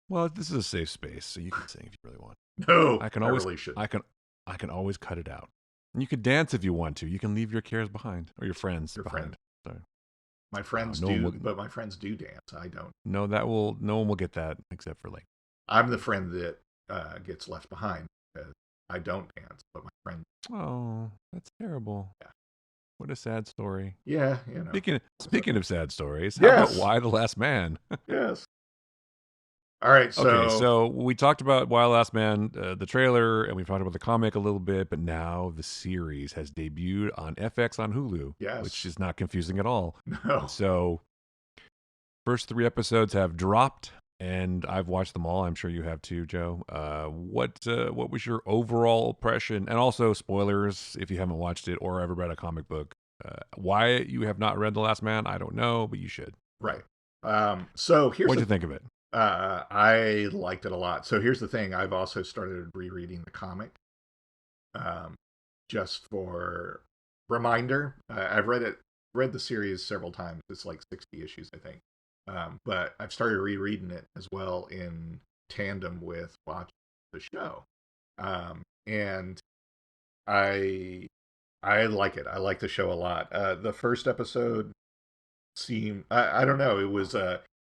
Well, this is a safe space, so you can sing if you really want. No, I can always. really should. I can always cut it out. And you can dance if you want to. You can leave your cares behind or your friends behind. Sorry. My friends do, but my friends do dance. I don't. No, no one will get that except for like. I'm the friend that gets left behind because I don't dance, but my friend. Oh, that's terrible. Yeah. What a sad story. Yeah, Speaking of sad stories, how about Why the Last Man? Yes. All right, so we talked about Why the Last Man, the trailer, and we've talked about the comic a little bit, but now the series has debuted on FX on Hulu, which is not confusing at all. No. So, first 3 episodes have dropped, and I've watched them all. I'm sure you have too, Joe. What was your overall impression? And also spoilers if you haven't watched it or ever read a comic book. Why you have not read The Last Man, I don't know, but you should. Right. So here's what'd you think of it? I liked it a lot. So here's the thing: I've also started rereading the comic, just for reminder. I've read the series several times. It's like 60 issues, I think. But I've started rereading it as well in tandem with watching the show, and I like it. I like the show a lot. The first episode seemed I don't know.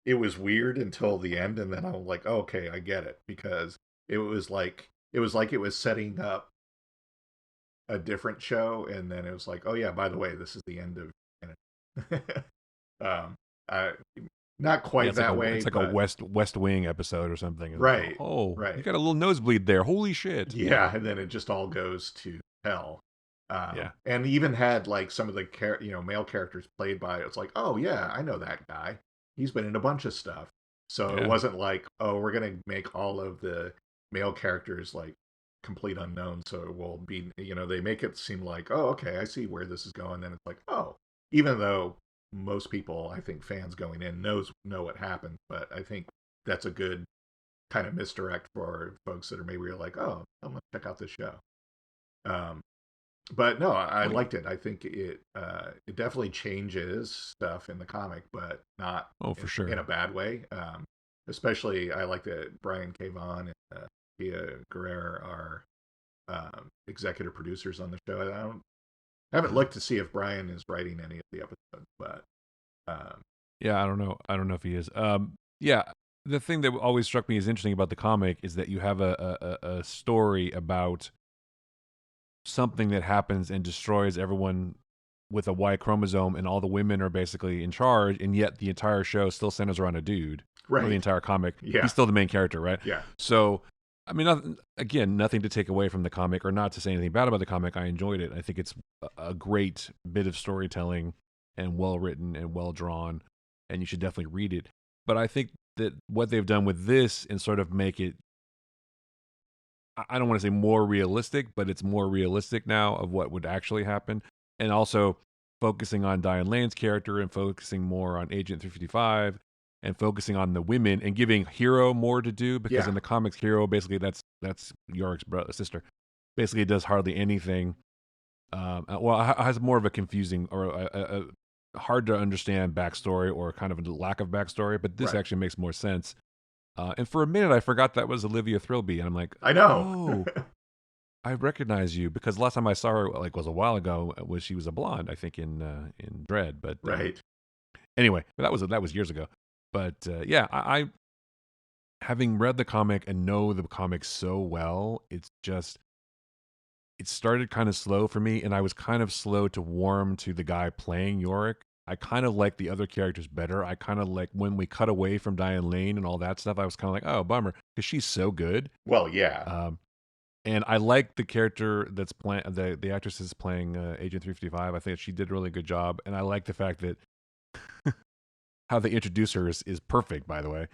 It was weird until the end, and then I'm like, oh, okay, I get it, because it was like it was setting up a different show, and then it was like, oh yeah, by the way, this is the end of. Not quite that way. It's like a West Wing episode or something. Right. Oh, right. You got a little nosebleed there. Holy shit. Yeah, and then it just all goes to hell. Yeah. And even had like some of the male characters played by. It's like, oh yeah, I know that guy. He's been in a bunch of stuff. So it Yeah. wasn't like, oh, we're gonna make all of the male characters like complete unknowns. So it will be, they make it seem like, oh, okay, I see where this is going. Then it's like, oh, even though most people, I think fans going in know what happened, but I think that's a good kind of misdirect for folks that are maybe like, oh, I'm gonna check out this show. Um, but no, I Well, liked it. I think it definitely changes stuff in the comic, but not oh, for in sure. a bad way. Especially, I like that Brian K. Vaughan and Pia Guerrero are executive producers on the show. I haven't Uh-huh. looked to see if Brian is writing any of the episodes, but um, Yeah, I don't know. I don't know if he is. Yeah, the thing that always struck me as interesting about the comic is that you have a story about something that happens and destroys everyone with a Y chromosome, and all the women are basically in charge, and yet the entire show still centers around a dude, or the right, entire comic. yeah, He's still the main character, right? yeah, So, I mean, again, nothing to take away from the comic, or not to say anything bad about the comic. I enjoyed it. I think it's a great bit of storytelling, and well written and well drawn, and you should definitely read it. But I think that what they've done with this and sort of make it, I don't want to say more realistic, but it's more realistic now of what would actually happen. And also focusing on Diane Lane's character and focusing more on Agent 355 and focusing on the women and giving Hero more to do, because yeah. in the comics Hero basically that's Yorick's sister. Basically does hardly anything. Well, has more of a confusing or a hard to understand backstory, or kind of a lack of backstory, but this Right. actually makes more sense. And for a minute, I forgot that was Olivia Thirlby, and I'm like, I know. "Oh, I recognize you," because last time I saw her, like, was a while ago. Was she was a blonde, I think, in Dread. But Right. anyway, that was years ago. But yeah, I having read the comic and know the comic so well, it's just it started kind of slow for me, and I was kind of slow to warm to the guy playing Yorick. I kind of like the other characters better. I kind of like when we cut away from Diane Lane and all that stuff. I was kind of like, oh, bummer, because she's so good. Well, yeah. Um, and I like the character that's playing the actress is playing Agent 355. I think she did a really good job, and I like the fact that how they introduce her is perfect. By the way,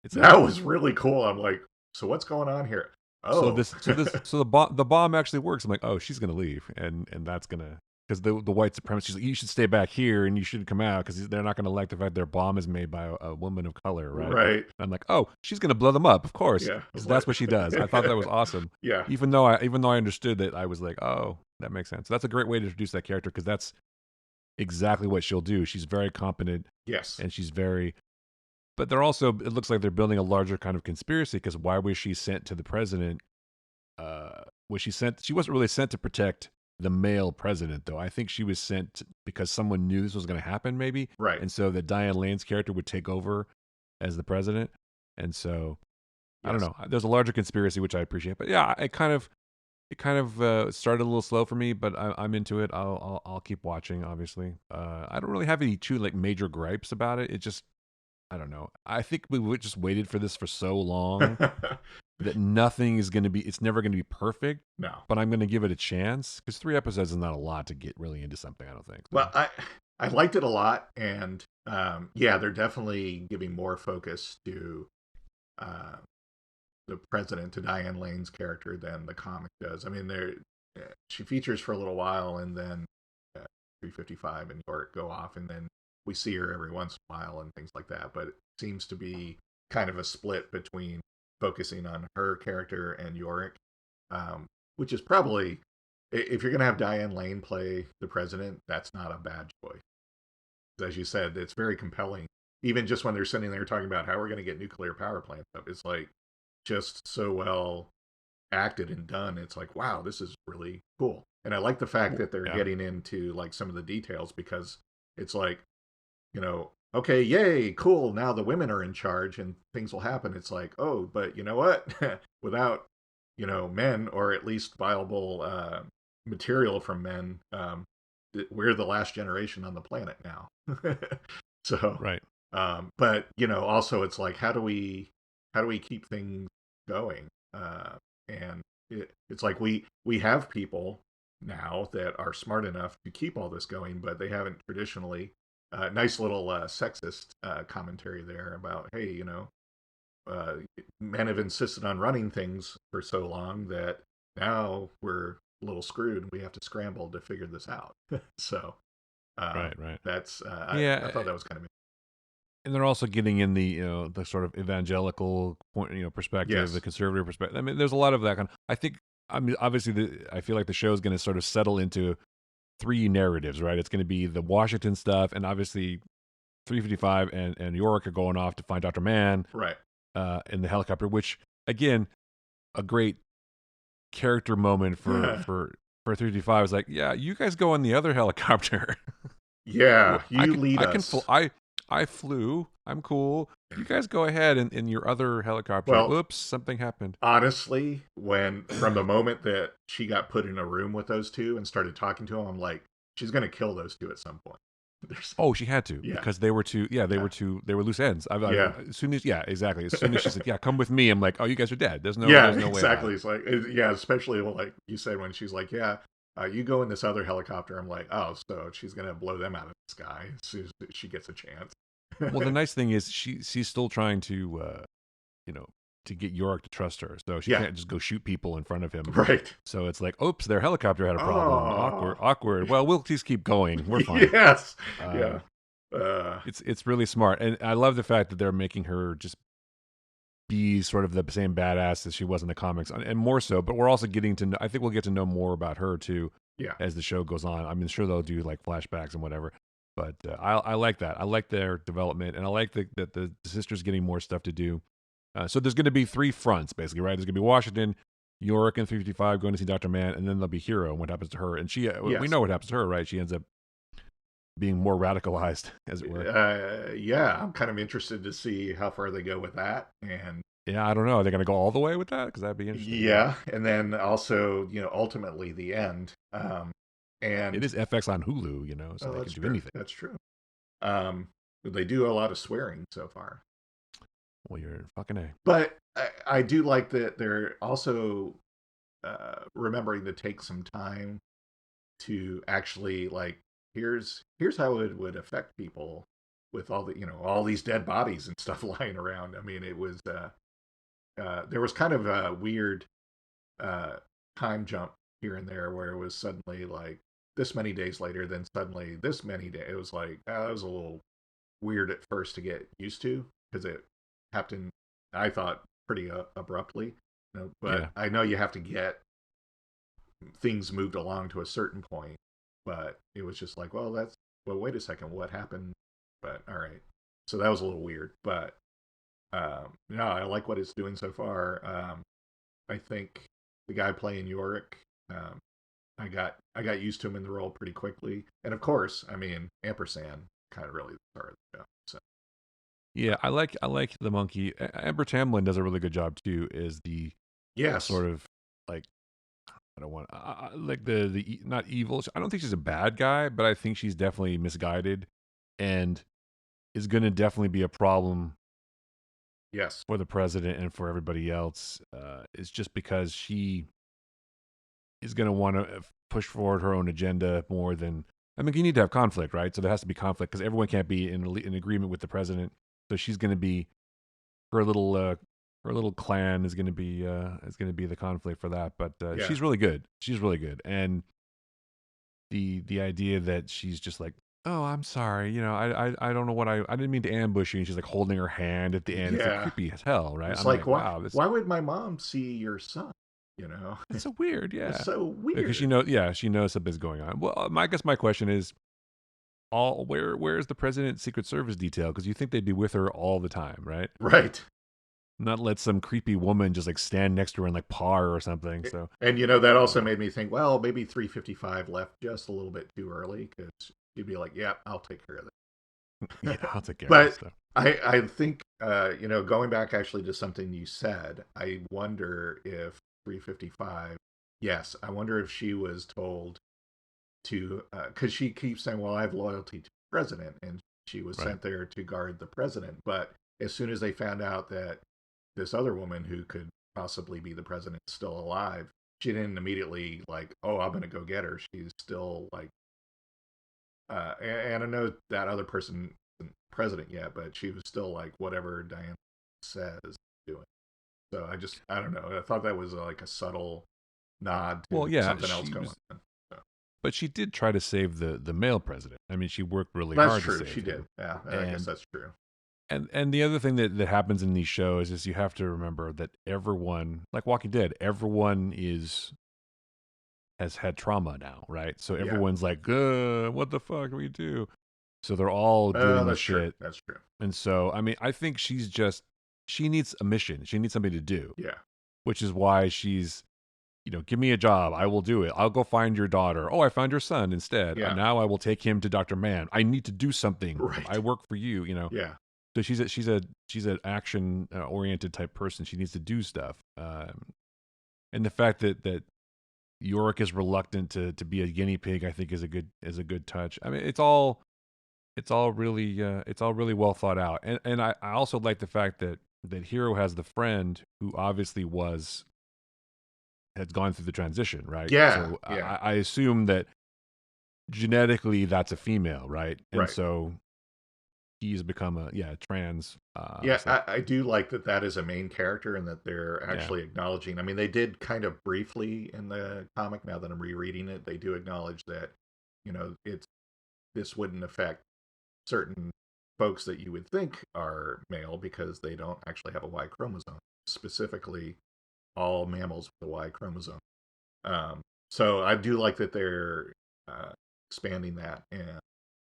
it's like, That was really cool. I'm like, so what's going on here? Oh. so the bomb actually works. I'm like, oh, she's gonna leave, and that's gonna, because the white supremacists, she's like, you should stay back here and you shouldn't come out, because they're not gonna like the fact their bomb is made by a woman of color, right? Right. And I'm like, oh, she's gonna blow them up, of course, Yeah. because What? that's what she does. I thought that was awesome. Yeah. Even though I understood that, I was like, oh, that makes sense. That's a great way to introduce that character, because that's exactly what she'll do. She's very competent, Yes. and she's very. But they're also, it looks like they're building a larger kind of conspiracy, because why was she sent to the president? Was she sent? She wasn't really sent to protect the male president, though. I think she was sent because someone knew this was going to happen, maybe, Right. and so that Diane Lane's character would take over as the president. And so I don't Yes. know. There's a larger conspiracy, which I appreciate. But yeah, it kind of started a little slow for me, but I'm into it. I'll keep watching. Obviously, I don't really have any two like major gripes about it. It just, I don't know. I think just waited for this for so long that nothing is going to be, it's never going to be perfect, No. but I'm going to give it a chance, because 3 episodes is not a lot to get really into something, I don't think. So. Well, I liked it a lot, and yeah, they're definitely giving more focus to uh, the president, to Diane Lane's character, than the comic does. I mean, she features for a little while, and then 355 and York go off, and then we see her every once in a while and things like that. But it seems to be kind of a split between focusing on her character and Yorick, which is probably, if you're going to have Diane Lane play the president, that's not a bad choice. As you said, it's very compelling. Even just when they're sitting there talking about how we're going to get nuclear power plants up, it's like just so well acted and done. It's like, wow, this is really cool. And I like the fact that they're Yeah. getting into like some of the details, because it's like, okay, yay, cool. Now the women are in charge and things will happen. It's like, oh, but you know what? Without, men, or at least viable material from men, we're the last generation on the planet now. So, Right. but also it's like, how do we keep things going? And it's like we have people. now that are smart enough to keep all this going, but they haven't traditionally. Nice little sexist commentary there about, hey, uh, men have insisted on running things for so long that now we're a little screwed. We have to scramble to figure this out. So Right, right. that's I Yeah, thought that was kind of and they're also getting in the the sort of evangelical point, perspective, the yes, conservative perspective. I mean, there's a lot of that kind. I think, I mean, obviously, I feel like the show is going to sort of settle into three narratives, right? It's going to be the Washington stuff, and obviously 355 and York are going off to find Dr. Mann right. in the helicopter, which again, a great character moment for 355 is like, yeah, you guys go on the other helicopter. Yeah, you lead I can fly. us. I flew. I'm cool. You guys go ahead in your other helicopter. Well, Oops, something happened. honestly, when from the moment that she got put in a room with those two and started talking to them, I'm like, she's gonna kill those two at some point. There's, Oh, she had to yeah, because they were too. Yeah, yeah, they were loose ends. yeah, As soon as yeah, exactly. As soon as she said, "Yeah, come with me," I'm like, "Oh, you guys are dead. yeah, There's no way about exactly. it." It's like, yeah, especially like you said when she's like, yeah, you go in this other helicopter. I'm like, oh, so she's gonna blow them out of the sky as soon as she gets a chance. Well, the nice thing is she's still trying to you know to get York to trust her, so she Yeah, can't just go shoot people in front of him. right. So it's like, oops, their helicopter had a problem. Oh, Awkward, awkward. Well, we'll just keep going. We're fine. yes, Uh, yeah, uh, it's really smart, and I love the fact that they're making her just be sort of the same badass as she was in the comics, and more so. But we're also getting to know, I think we'll get to know more about her too yeah, as the show goes on. I mean, sure they'll do like flashbacks and whatever, but I like that. I like their development, and I like that the sisters getting more stuff to do. So there's going to be three fronts basically, right? There's going to be Washington, York, and 355 going to see Dr. Mann, and then there'll be Hero and what happens to her. And she, we yes. know what happens to her, right? She ends up being more radicalized, as it were. Yeah, I'm kind of interested to see how far they go with that, and Yeah, I don't know. Are they going to go all the way with that? Because that'd be interesting. Yeah. yeah, and then also, ultimately the end. It And is FX on Hulu, so oh, they can that's do true. anything. That's true. They do a lot of swearing so far, Well, you're fucking A. but I do like that they're also remembering to take some time to actually like here's how it would affect people with all the all these dead bodies and stuff lying around. I mean, it was there was kind of a weird uh, time jump here and there where it was suddenly like this many days later, then suddenly this many days. It was like it was a little weird at first to get used to because it happened. I thought pretty abruptly, but Yeah. I know you have to get things moved along to a certain point. But it was just like, well, wait a second, what happened? But all right, so that was a little weird, but no, I like what it's doing so far. I think the guy playing Yorick, um, I got used to him in the role pretty quickly, and of course, I mean, ampersand kind of really the star of the show. So Yeah, I like the monkey. Amber Tamlin does a really good job too. Is the yes, sort of like I don't want like not evil. I don't think she's a bad guy, but I think she's definitely misguided and is going to definitely be a problem yes, for the president and for everybody else. It's just because she is going to want to push forward her own agenda more than. I mean, you need to have conflict, right? So there has to be conflict because everyone can't be in agreement with the president. So she's going to be her little clan is going to be the conflict for that. But yeah, she's really good. She's really good, and the idea that she's just like, oh, I'm sorry, I don't know what I didn't mean to ambush you, and she's like holding her hand at the end. It's like yeah. creepy as hell, right? It's I'm like like, why wow, this why would my mom see your son? You know, that's so weird, it's yeah. so Because weird. she knows something's going on. Well, I guess my question is, all where's the president's Secret Service detail? Because you think they'd be with her all the time, right? Right. Not let some creepy woman just like stand next to her and like paw her or something. So And that I also don't know. made me think, well, maybe 355 left just a little bit too early because she'd be like, yeah, I'll take care of Yeah, that. I'll take care of this But stuff. I think, going back actually to something you said, I wonder if 355, yes, I wonder if she was told to, because she keeps saying, well, I have loyalty to the president, and she was Right. sent there to guard the president. But as soon as they found out that this other woman who could possibly be the president is still alive, she didn't immediately like, oh, I'm gonna go get her. She's still like, and I know that other person isn't president yet, but she was still like whatever Diana says doing. So I don't know. I thought that was like a subtle nod Well, to yeah, something else going on. So. but she did try to save the male president. I mean, she worked really That's hard true. to save She him. did. Yeah, I guess that's true. And the other thing that happens in these shows is you have to remember that everyone, like Walking Dead, everyone has had trauma now, right? So everyone's like, what the fuck do we do? So they're all dealing with shit. That's true. And so, I mean, I think she needs a mission. She needs something to do. Yeah. Which is why she's, give me a job. I will do it. I'll go find your daughter. Oh, I found your son instead. Yeah. Now I will take him to Dr. Mann. I need to do something. Right. I work for you, Yeah. So she's an action oriented type person. She needs to do stuff. And the fact that Yorick is reluctant to be a guinea pig, I think is a good touch. I mean, it's all really well thought out. And I also like the fact that Hero has the friend who obviously had gone through the transition, right? Yeah. So I assume that genetically that's a female, right? And so he's become a trans. I do like that is a main character and that they're actually acknowledging. I mean, they did kind of briefly in the comic. Now that I'm rereading it, they do acknowledge that this wouldn't affect certain folks that you would think are male because they don't actually have a Y chromosome. Specifically, all mammals with a Y chromosome. So I do like that they're expanding that and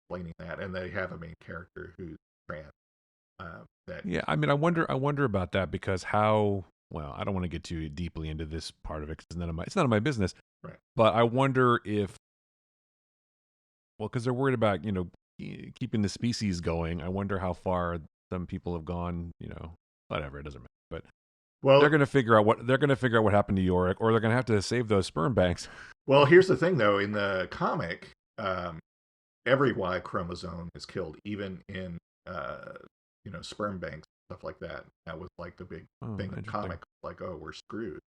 explaining that, and they have a main character who's trans. I mean, I wonder about that because how. Well, I don't want to get too deeply into this part of it because it's none of my business. Right. But I wonder if, because they're worried about keeping the species going. I wonder how far some people have gone. Whatever, it doesn't matter. But they're going to figure out what happened to Yorick, or they're going to have to save those sperm banks. Well, here's the thing, though. In the comic, every Y chromosome is killed, even in sperm banks, stuff like that. That was like the big thing in the comic. Like, oh, we're screwed.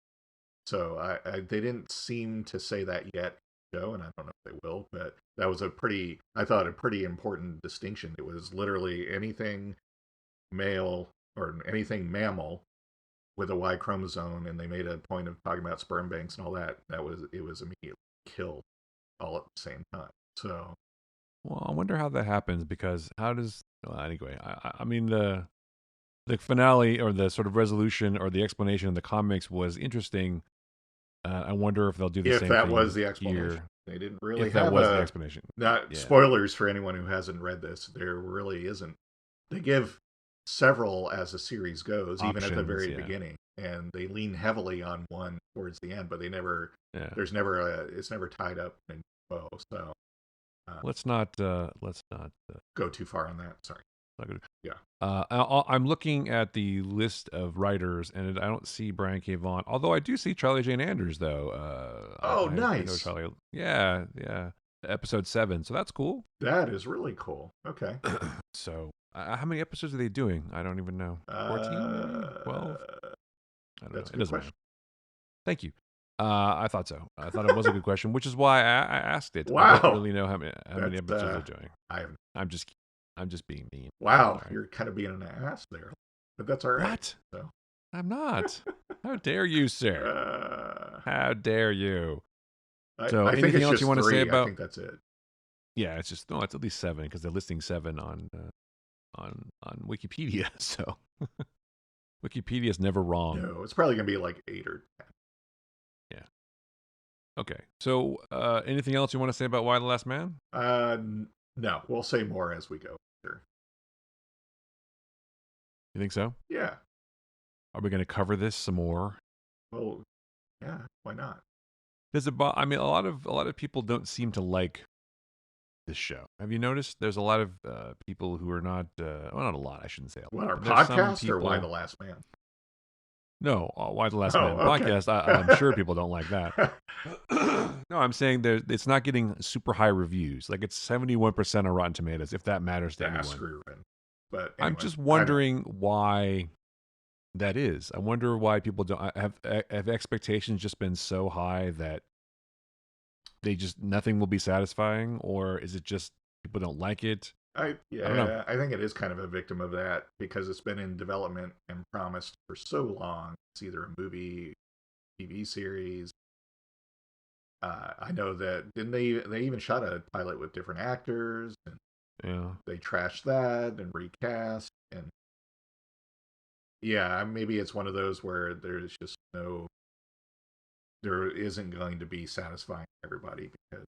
So they didn't seem to say that yet, Joe, and I don't know if they will. But that was a pretty important distinction. It was literally anything male or anything mammal with a Y chromosome, and they made a point of talking about sperm banks and all that. It was immediately killed all at the same time. So, well, I wonder how that happens because anyway, I mean the finale or the sort of resolution or the explanation in the comics was interesting. I wonder if they'll do the same thing. If that was the explanation. Here. They didn't really if have that was the explanation. Spoilers for anyone who hasn't read this. There really isn't. They give several as the series goes, options, even at the very beginning, and they lean heavily on one towards the end, but they never. There's never it's never tied up in bow. So let's not go too far on that. Sorry. Yeah. I'm looking at the list of writers, and I don't see Brian K. Vaughan. Although I do see Charlie Jane Anders, though. Nice. I know Charlie. Yeah. Episode 7, so that's cool. That is really cool. Okay. So, how many episodes are they doing? I don't even know. 14, 12. I don't know. It doesn't matter. Thank you. I thought so. I thought it was a good question, which is why I asked it. Wow. I don't really know how many episodes they're doing. I'm just being mean. Wow, you're kind of being an ass there, but that's all right. What? So. I'm not. How dare you, sir? How dare you? So, anything else you want to say about? I think that's it. Yeah, it's just it's at least 7 because they're listing 7 on Wikipedia. So Wikipedia's never wrong. No, it's probably gonna be like 8 or 10. Yeah. Okay. So, anything else you want to say about Y the Last Man? No, we'll say more as we go. Sure. You think so? Yeah. Are we going to cover this some more? Well, yeah. Why not? I mean, a lot of people don't seem to like this show. Have you noticed? There's a lot of people who are not. Well, not a lot. I shouldn't say a lot. What, our podcast or Y the Last Man? No, Y the Last Man podcast. I'm sure people don't like that. No, I'm saying it's not getting super high reviews. Like it's 71% on Rotten Tomatoes, if that matters to anyone. But anyway, I'm just wondering why That is. I wonder why people don't have expectations just been so high that they just nothing will be satisfying, or is it just people don't like it? I don't know. I think it is kind of a victim of that because it's been in development and promised for so long. It's either a movie, TV series. I know that didn't they even shot a pilot with different actors and Yeah. they trashed that and recast and yeah, maybe it's one of those where there isn't going to be satisfying everybody because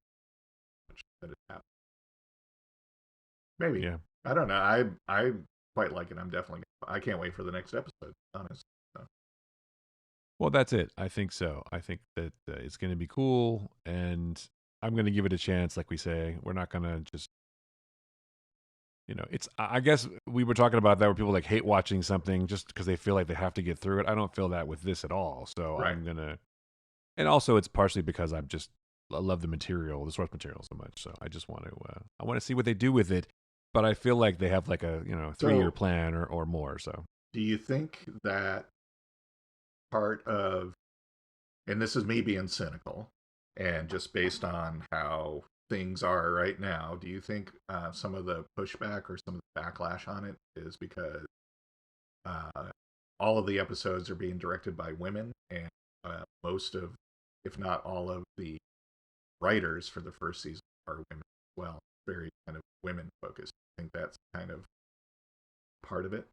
that has happened. Maybe. Yeah. I don't know. I quite like it. I can't wait for the next episode, honestly. So, Well, that's it. I think so. I think that it's going to be cool, and I'm going to give it a chance. Like we say, we're not going to just, it's. I guess we were talking about that where people like hate watching something just because they feel like they have to get through it. I don't feel that with this at all. So right. I'm gonna, and also it's partially because I love the material, the source material so much. So I just want to, I want to see what they do with it. But I feel like they have like a 3-year So, plan or more. So do you think that part of, and this is me being cynical, and just based on how things are right now, do you think some of the pushback or some of the backlash on it is because uh, all of the episodes are being directed by women, and most of, if not all of the writers for the first season are women as well. Very kind of women focused. I think that's kind of part of it.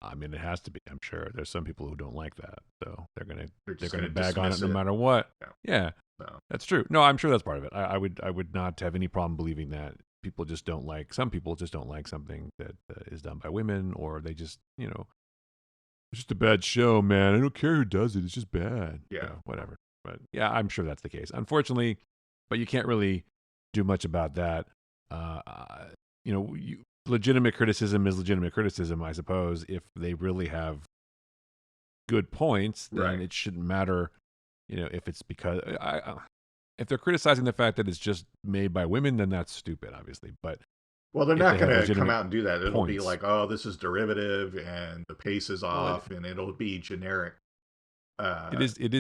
I mean, it has to be. I'm sure there's some people who don't like that, so They're they're just going gonna to bag on it dismiss no it. matter what. Yeah. Yeah, So, that's true. No, I'm sure that's part of it. I would not have any problem believing that people just don't like some people just don't like something that is done by women, or they just it's just a bad show, man. I don't care who does it. It's just bad. yeah. Whatever. But yeah, I'm sure that's the case. Unfortunately, but you can't really do much about that. Uh, uh, legitimate criticism is legitimate criticism, I suppose. If they really have good points, then Right. it shouldn't matter. If it's because if they're criticizing the fact that it's just made by women, then that's stupid, obviously. But Well, they're if not they have going to come legitimate out and do that. It'll be points, like, oh, this is derivative and the pace is well, off, and it'll be generic thing. it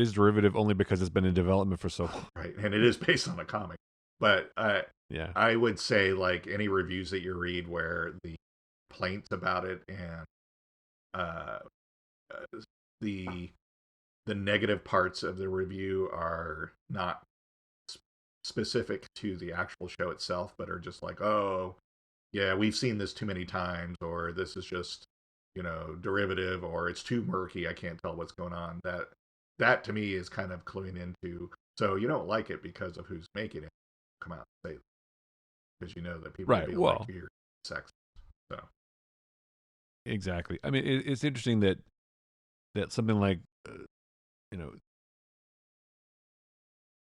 is derivative only because it's been in development for so long. Right. And it is based on a comic. But Yeah. I would say, like, any reviews that you read where the complaints about it and uh, the the negative parts of the review are not specific to the actual show itself, but are just like, oh, yeah, we've seen this too many times, or this is just, derivative, or it's too murky. I can't tell what's going on. That to me is kind of cluing into. So you don't like it because of who's making it. Come out and say it, because you know that people will Right. be like, Well, you're sexist. So exactly. I mean, it's interesting that something like you know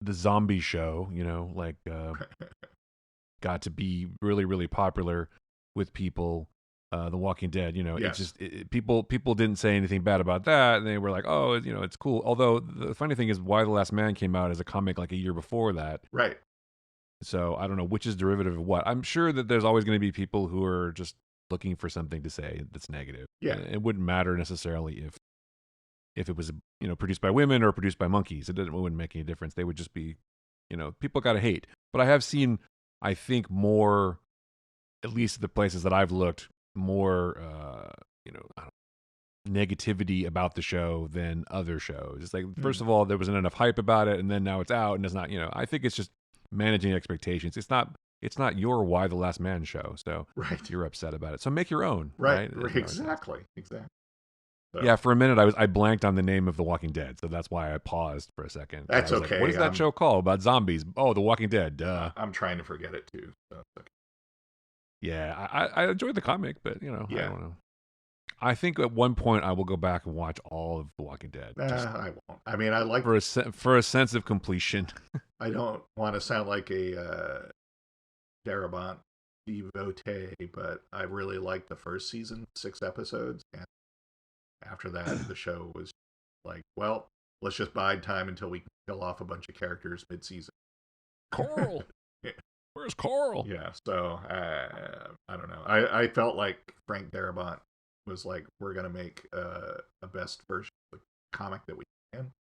the zombie show, got to be really really popular with people. The Walking Dead, yes, people didn't say anything bad about that, and they were like, oh, it's cool. Although the funny thing is, Why the Last Man came out as a comic like a year before that, right, so I don't know which is derivative of what. I'm sure that there's always going to be people who are just looking for something to say that's negative. yeah, And it wouldn't matter necessarily if it was produced by women or produced by monkeys. It wouldn't make any difference. They would just be people got to hate. But I have seen, I think, more, at least the places that I've looked, more I don't negativity about the show than other shows. It's like, first of all, there wasn't enough hype about it, and then now it's out and it's not. I think it's just managing expectations. It's not your Why the Last Man show, so right, you're upset about it. So make your own, right, right? exactly, exactly. So Yeah, for a minute I blanked on the name of The Walking Dead, so that's why I paused for a second. I that's was like, "What okay. is that show called about zombies?" Oh, The Walking Dead. Duh. I'm trying to forget it too. So it's okay. Yeah, I enjoyed the comic, but I Yeah, don't know. I think at one point I will go back and watch all of The Walking Dead, just I won't. I mean, I like. for a sense of completion. I don't want to sound like a Darabont devotee, but I really liked the first season, 6 episodes, and after that, the show was like, well, let's just bide time until we can kill off a bunch of characters mid-season. Carl, where's Carl? Yeah, so I don't know. I felt like Frank Darabont was like, we're gonna make a best version of the comic that we can,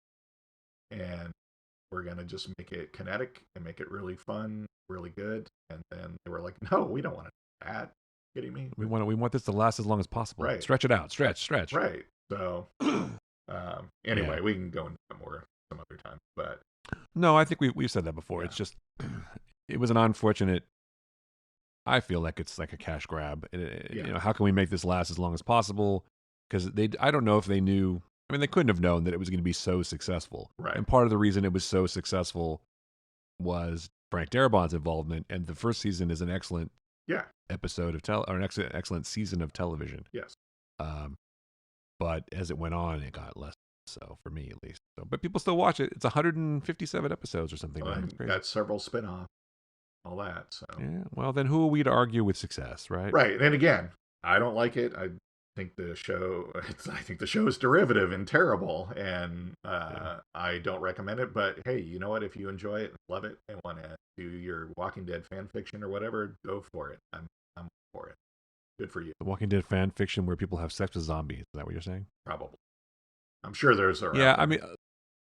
and we're gonna just make it kinetic and make it really fun, really good. And then they were like, no, we don't want to do that. Are you kidding me? We want this to last as long as possible. Right. Stretch it out. Stretch. Right. So anyway, Yeah. we can go into it more some other time. But No, I think we've said that before. Yeah. It's just it was an unfortunate. I feel like it's like a cash grab. You know, how can we make this last as long as possible? Because I don't know if they knew. I mean, they couldn't have known that it was going to be so successful. Right. And part of the reason it was so successful was Frank Darabont's involvement. And the first season is an excellent episode of or an excellent season of television. Yes. But as it went on, it got less so for me at least. So, but people still watch it. It's 157 episodes or something. Got several spin-offs, all that. So yeah. Well, then who are we to argue with success, right? Right. And again, I don't like it. I think the show is derivative and terrible, and I don't recommend it. But hey, you know what? If you enjoy it, love it, and want to do your Walking Dead fan fiction or whatever, go for it. I'm for it. Good for you. The Walking Dead fan fiction where people have sex with zombies. Is that what you're saying? Probably. I'm sure there's a. Yeah, I mean,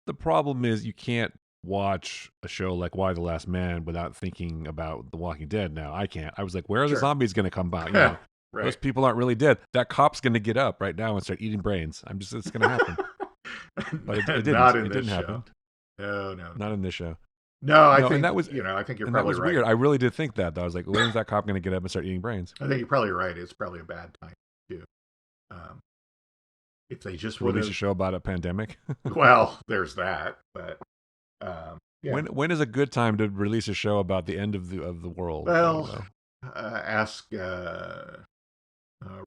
the problem is you can't watch a show like Why the Last Man without thinking about The Walking Dead. Now I can't. I was like, where are the zombies going to come out? You know, right. Those people aren't really dead. That cop's going to get up right now and start eating brains. It's going to happen. But it didn't. Not in it this didn't show. happen. No. Not in this show. No, I think and that was. I think you're and probably that was right. weird. I really did think that. Though. I was like, when is that cop going to get up and start eating brains? I think you're probably right. It's probably a bad time too. If they just release a show about a pandemic. Well, there's that. But when is a good time to release a show about the end of the world? Well, ask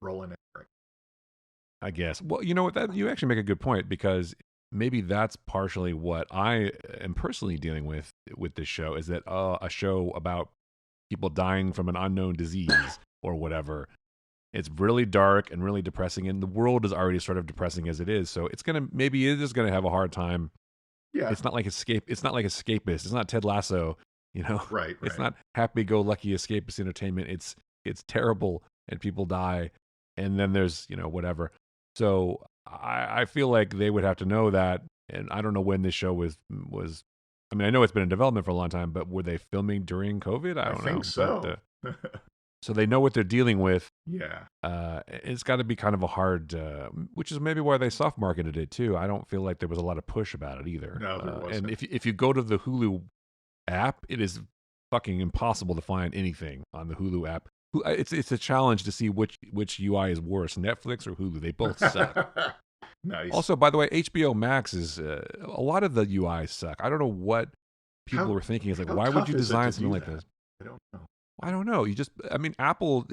Roland and Eric. I guess. Well, you know what? That you actually make a good point, because maybe that's partially what I am personally dealing with this show, is that a show about people dying from an unknown disease or whatever. It's really dark and really depressing, and the world is already sort of depressing as it is. So it is gonna have a hard time. Yeah, it's not like escapist. It's not Ted Lasso, you know. Right. It's not happy-go-lucky escapist entertainment. It's terrible, and people die, and then there's whatever. So I feel like they would have to know that, and I don't know when this show was. I mean, I know it's been in development for a long time, but were they filming during COVID? I don't know. I think so. But, so they know what they're dealing with. Yeah. It's got to be kind of a hard, which is maybe why they soft marketed it too. I don't feel like there was a lot of push about it either. No, there wasn't. And if you go to the Hulu app, it is fucking impossible to find anything on the Hulu app. It's a challenge to see which UI is worse, Netflix or Hulu. They both suck. Nice. Also, by the way, HBO Max is a lot of the UIs suck. I don't know what people were thinking. It's like, why would you design something like this? I don't know. Apple,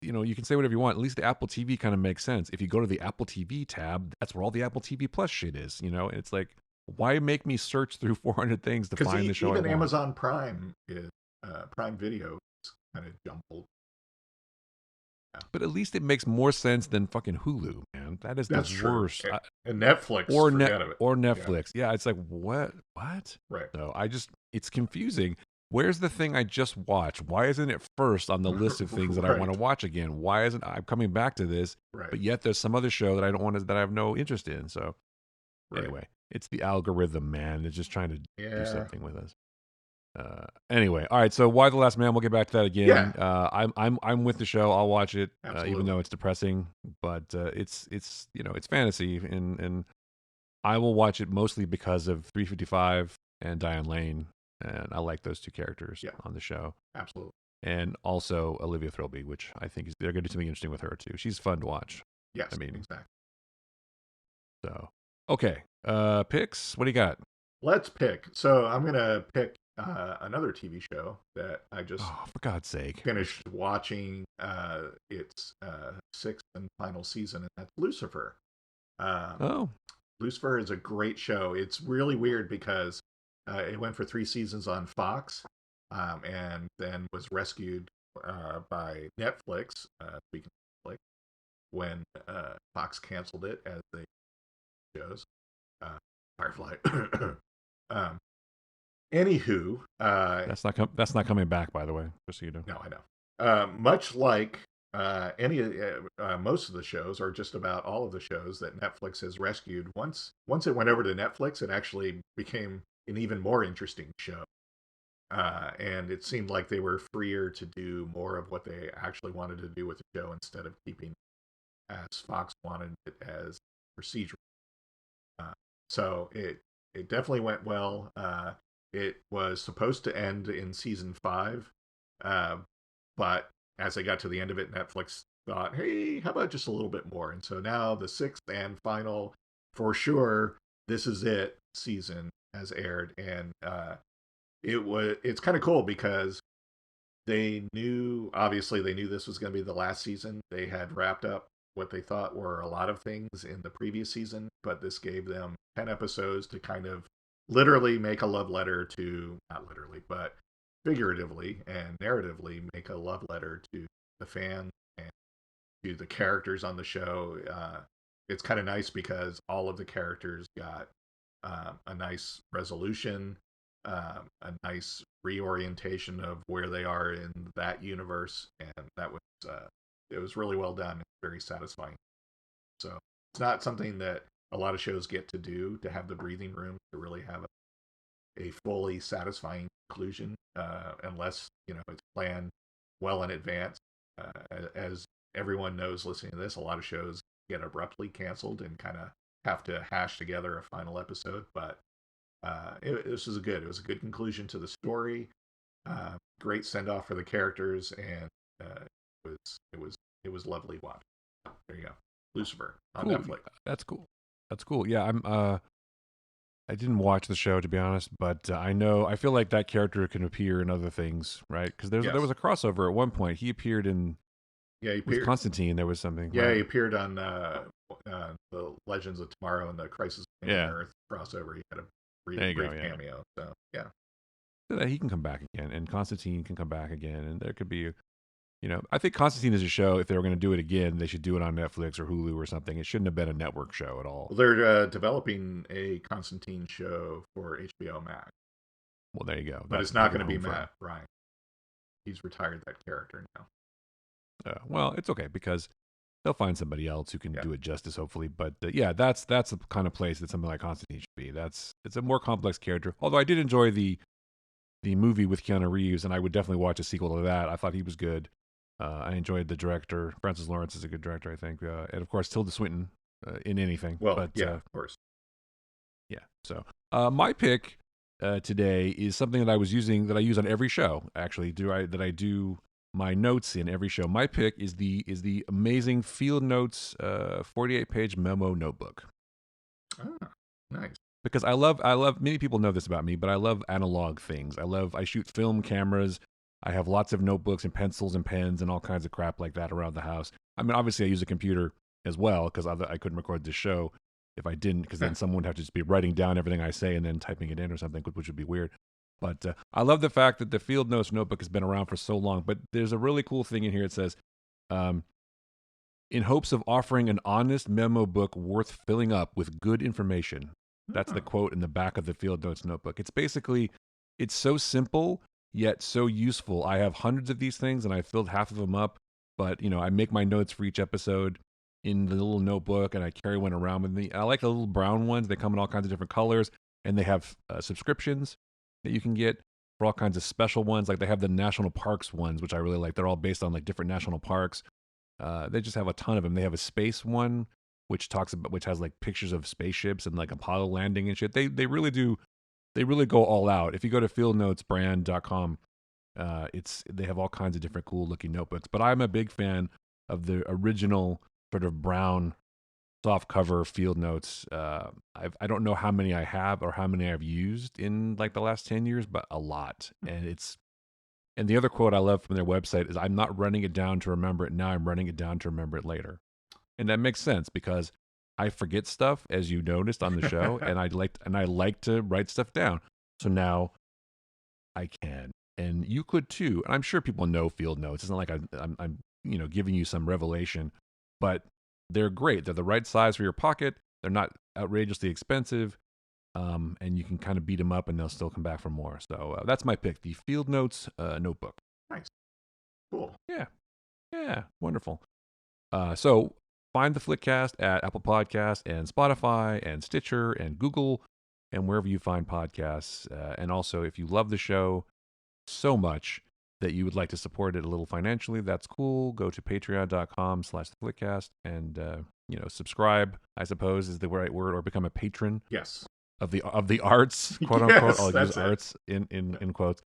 you can say whatever you want. At least the Apple TV kind of makes sense. If you go to the Apple TV tab, that's where all the Apple TV Plus shit is, and it's like, why make me search through 400 things to find the show I want? Even Amazon Prime is, Prime Video is kind of jumbled. Yeah. But at least it makes more sense than fucking Hulu, man. That's the worst. And Netflix. Or Netflix. Yeah, it's like, what? Right. So it's confusing. Where's the thing I just watched? Why isn't it first on the list of things that I want to watch again? Why isn't I'm coming back to this? Right. But yet there's some other show that I don't want that I have no interest in. So anyway, it's the algorithm, man. It's just trying to do something with us. Anyway, all right. So Why the Last Man? We'll get back to that again. Yeah. I'm with the show. I'll watch it, Absolutely. even though it's depressing. But it's fantasy, and I will watch it mostly because of 355 and Diane Lane. And I like those two characters on the show. Absolutely. And also Olivia Thirlby, which I think they're going to do something interesting with her too. She's fun to watch. Yes, exactly. So, okay. Picks? What do you got? Let's pick. So I'm going to pick another TV show that I just, for God's sake, finished watching its sixth and final season, and that's Lucifer. Lucifer is a great show. It's really weird because it went for 3 seasons on Fox, and then was rescued by Netflix, speaking of Netflix, when Fox canceled it, as they shows. Firefly. Anywho, that's not coming back, by the way, just so you know. No, I know. Much like most of the shows, or just about all of the shows that Netflix has rescued. Once it went over to Netflix, it actually became an even more interesting show. And it seemed like they were freer to do more of what they actually wanted to do with the show instead of keeping as Fox wanted it as procedural. Uh, so it definitely went well. It was supposed to end in season 5, uh, but as they got to the end of it, Netflix thought, "Hey, how about just a little bit more?" And so now the sixth and final, for sure, this is it season has aired, and it's kind of cool because obviously they knew this was going to be the last season. They had wrapped up what they thought were a lot of things in the previous season, but this gave them 10 episodes to kind of literally make a love letter to, not literally, but figuratively and narratively make a love letter to the fans and to the characters on the show. It's kind of nice because all of the characters got a nice resolution, a nice reorientation of where they are in that universe, and that was it was really well done. It's very satisfying. So it's not something that a lot of shows get to do, to have the breathing room to really have a fully satisfying conclusion, unless it's planned well in advance. As everyone knows, listening to this, a lot of shows get abruptly canceled and kind of have to hash together a final episode. But this was it was a good conclusion to the story. Great send off for the characters, and it was it was it was lovely watch. There you go, Lucifer on Cool. Netflix. That's cool. That's cool. Yeah, I didn't watch the show, to be honest, but I feel like that character can appear in other things, right? Because there Yes. was a crossover at one point. He appeared in Yeah, he with appeared. Constantine. There was something, Yeah, right? he appeared on the Legends of Tomorrow and the Crisis on Yeah. Earth crossover. He had a There you brief go. Yeah. cameo. So yeah, So that he can come back again, and Constantine can come back again, and there could be, I think Constantine is a show. If they were going to do it again, they should do it on Netflix or Hulu or something. It shouldn't have been a network show at all. well, they're developing a Constantine show for HBO Max, Well, there you go. but it's not going to be Matt Ryan. He's retired that character now. Well, it's okay because they'll find somebody else who can Yeah. do it justice, hopefully. But yeah, that's the kind of place that something like Constantine should be. It's a more complex character. Although I did enjoy the movie with Keanu Reeves, and I would definitely watch a sequel to that. I thought he was good. I enjoyed the director. Francis Lawrence is a good director, I think, and of course Tilda Swinton in anything. Well, but yeah, of course. yeah. So my pick today is something that I use on every show. Actually, that I do my notes in every show. My pick is the amazing Field Notes 48-page memo notebook. Ah, nice. Because I love many people know this about me, but I love analog things. I shoot film cameras. I have lots of notebooks and pencils and pens and all kinds of crap like that around the house. I mean, obviously I use a computer as well because I couldn't record this show if I didn't, because then someone would have to just be writing down everything I say and then typing it in or something, which would be weird. But I love the fact that the Field Notes notebook has been around for so long. But there's a really cool thing in here. It says, in hopes of offering an honest memo book worth filling up with good information. That's the quote in the back of the Field Notes notebook. It's so simple, yet so useful. I have hundreds of these things, and I filled half of them up. But, I make my notes for each episode in the little notebook, and I carry one around with me. I like the little brown ones. They come in all kinds of different colors, and they have subscriptions that you can get for all kinds of special ones. Like they have the national parks ones, which I really like. They're all based on like different national parks. They just have a ton of them. They have a space one, which has like pictures of spaceships and like Apollo landing and shit. They really do. They really go all out. If you go to fieldnotesbrand.com, they have all kinds of different cool looking notebooks. But I'm a big fan of the original sort of brown soft cover Field Notes. I don't know how many I have or how many I've used in like the last 10 years, but a lot. And the other quote I love from their website is, "I'm not running it down to remember it now. I'm running it down to remember it later." And that makes sense because I forget stuff, as you noticed on the show, and I like to write stuff down. So now I can, and you could too. And I'm sure people know Field Notes. It's not like I'm giving you some revelation, but they're great. They're the right size for your pocket. They're not outrageously expensive, and you can kind of beat them up, and they'll still come back for more. So that's my pick: the Field Notes notebook. Nice, cool. Yeah. Yeah, wonderful. So find the Flickcast at Apple Podcasts and Spotify and Stitcher and Google and wherever you find podcasts. And also, if you love the show so much that you would like to support it a little financially, that's cool. Go to patreon.com/theflickcast and subscribe, I suppose is the right word, or become a patron Yes. of the arts, quote unquote. Yes, I'll use that's it. arts in quotes.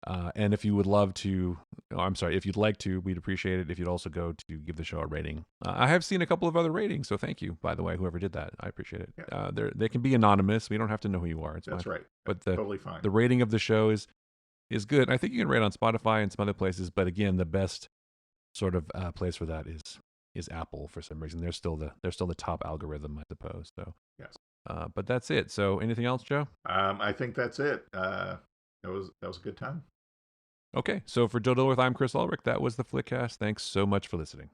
And if you would love to, if you'd like to, we'd appreciate it if you'd also go to give the show a rating. I have seen a couple of other ratings, so thank you, by the way, whoever did that. I appreciate it. Yeah. They can be anonymous. We don't have to know who you are. It's That's fine. right. But Totally fine. the rating of the show is good. I think you can rate on Spotify and some other places, but again, the best sort of place for that is Apple for some reason. They're still the top algorithm, I suppose. So yes. But that's it. So anything else, Joe? I think that's it. That was a good time. Okay, so for Joe Dilworth, I'm Chris Ulrich. That was the Flickcast. Thanks so much for listening.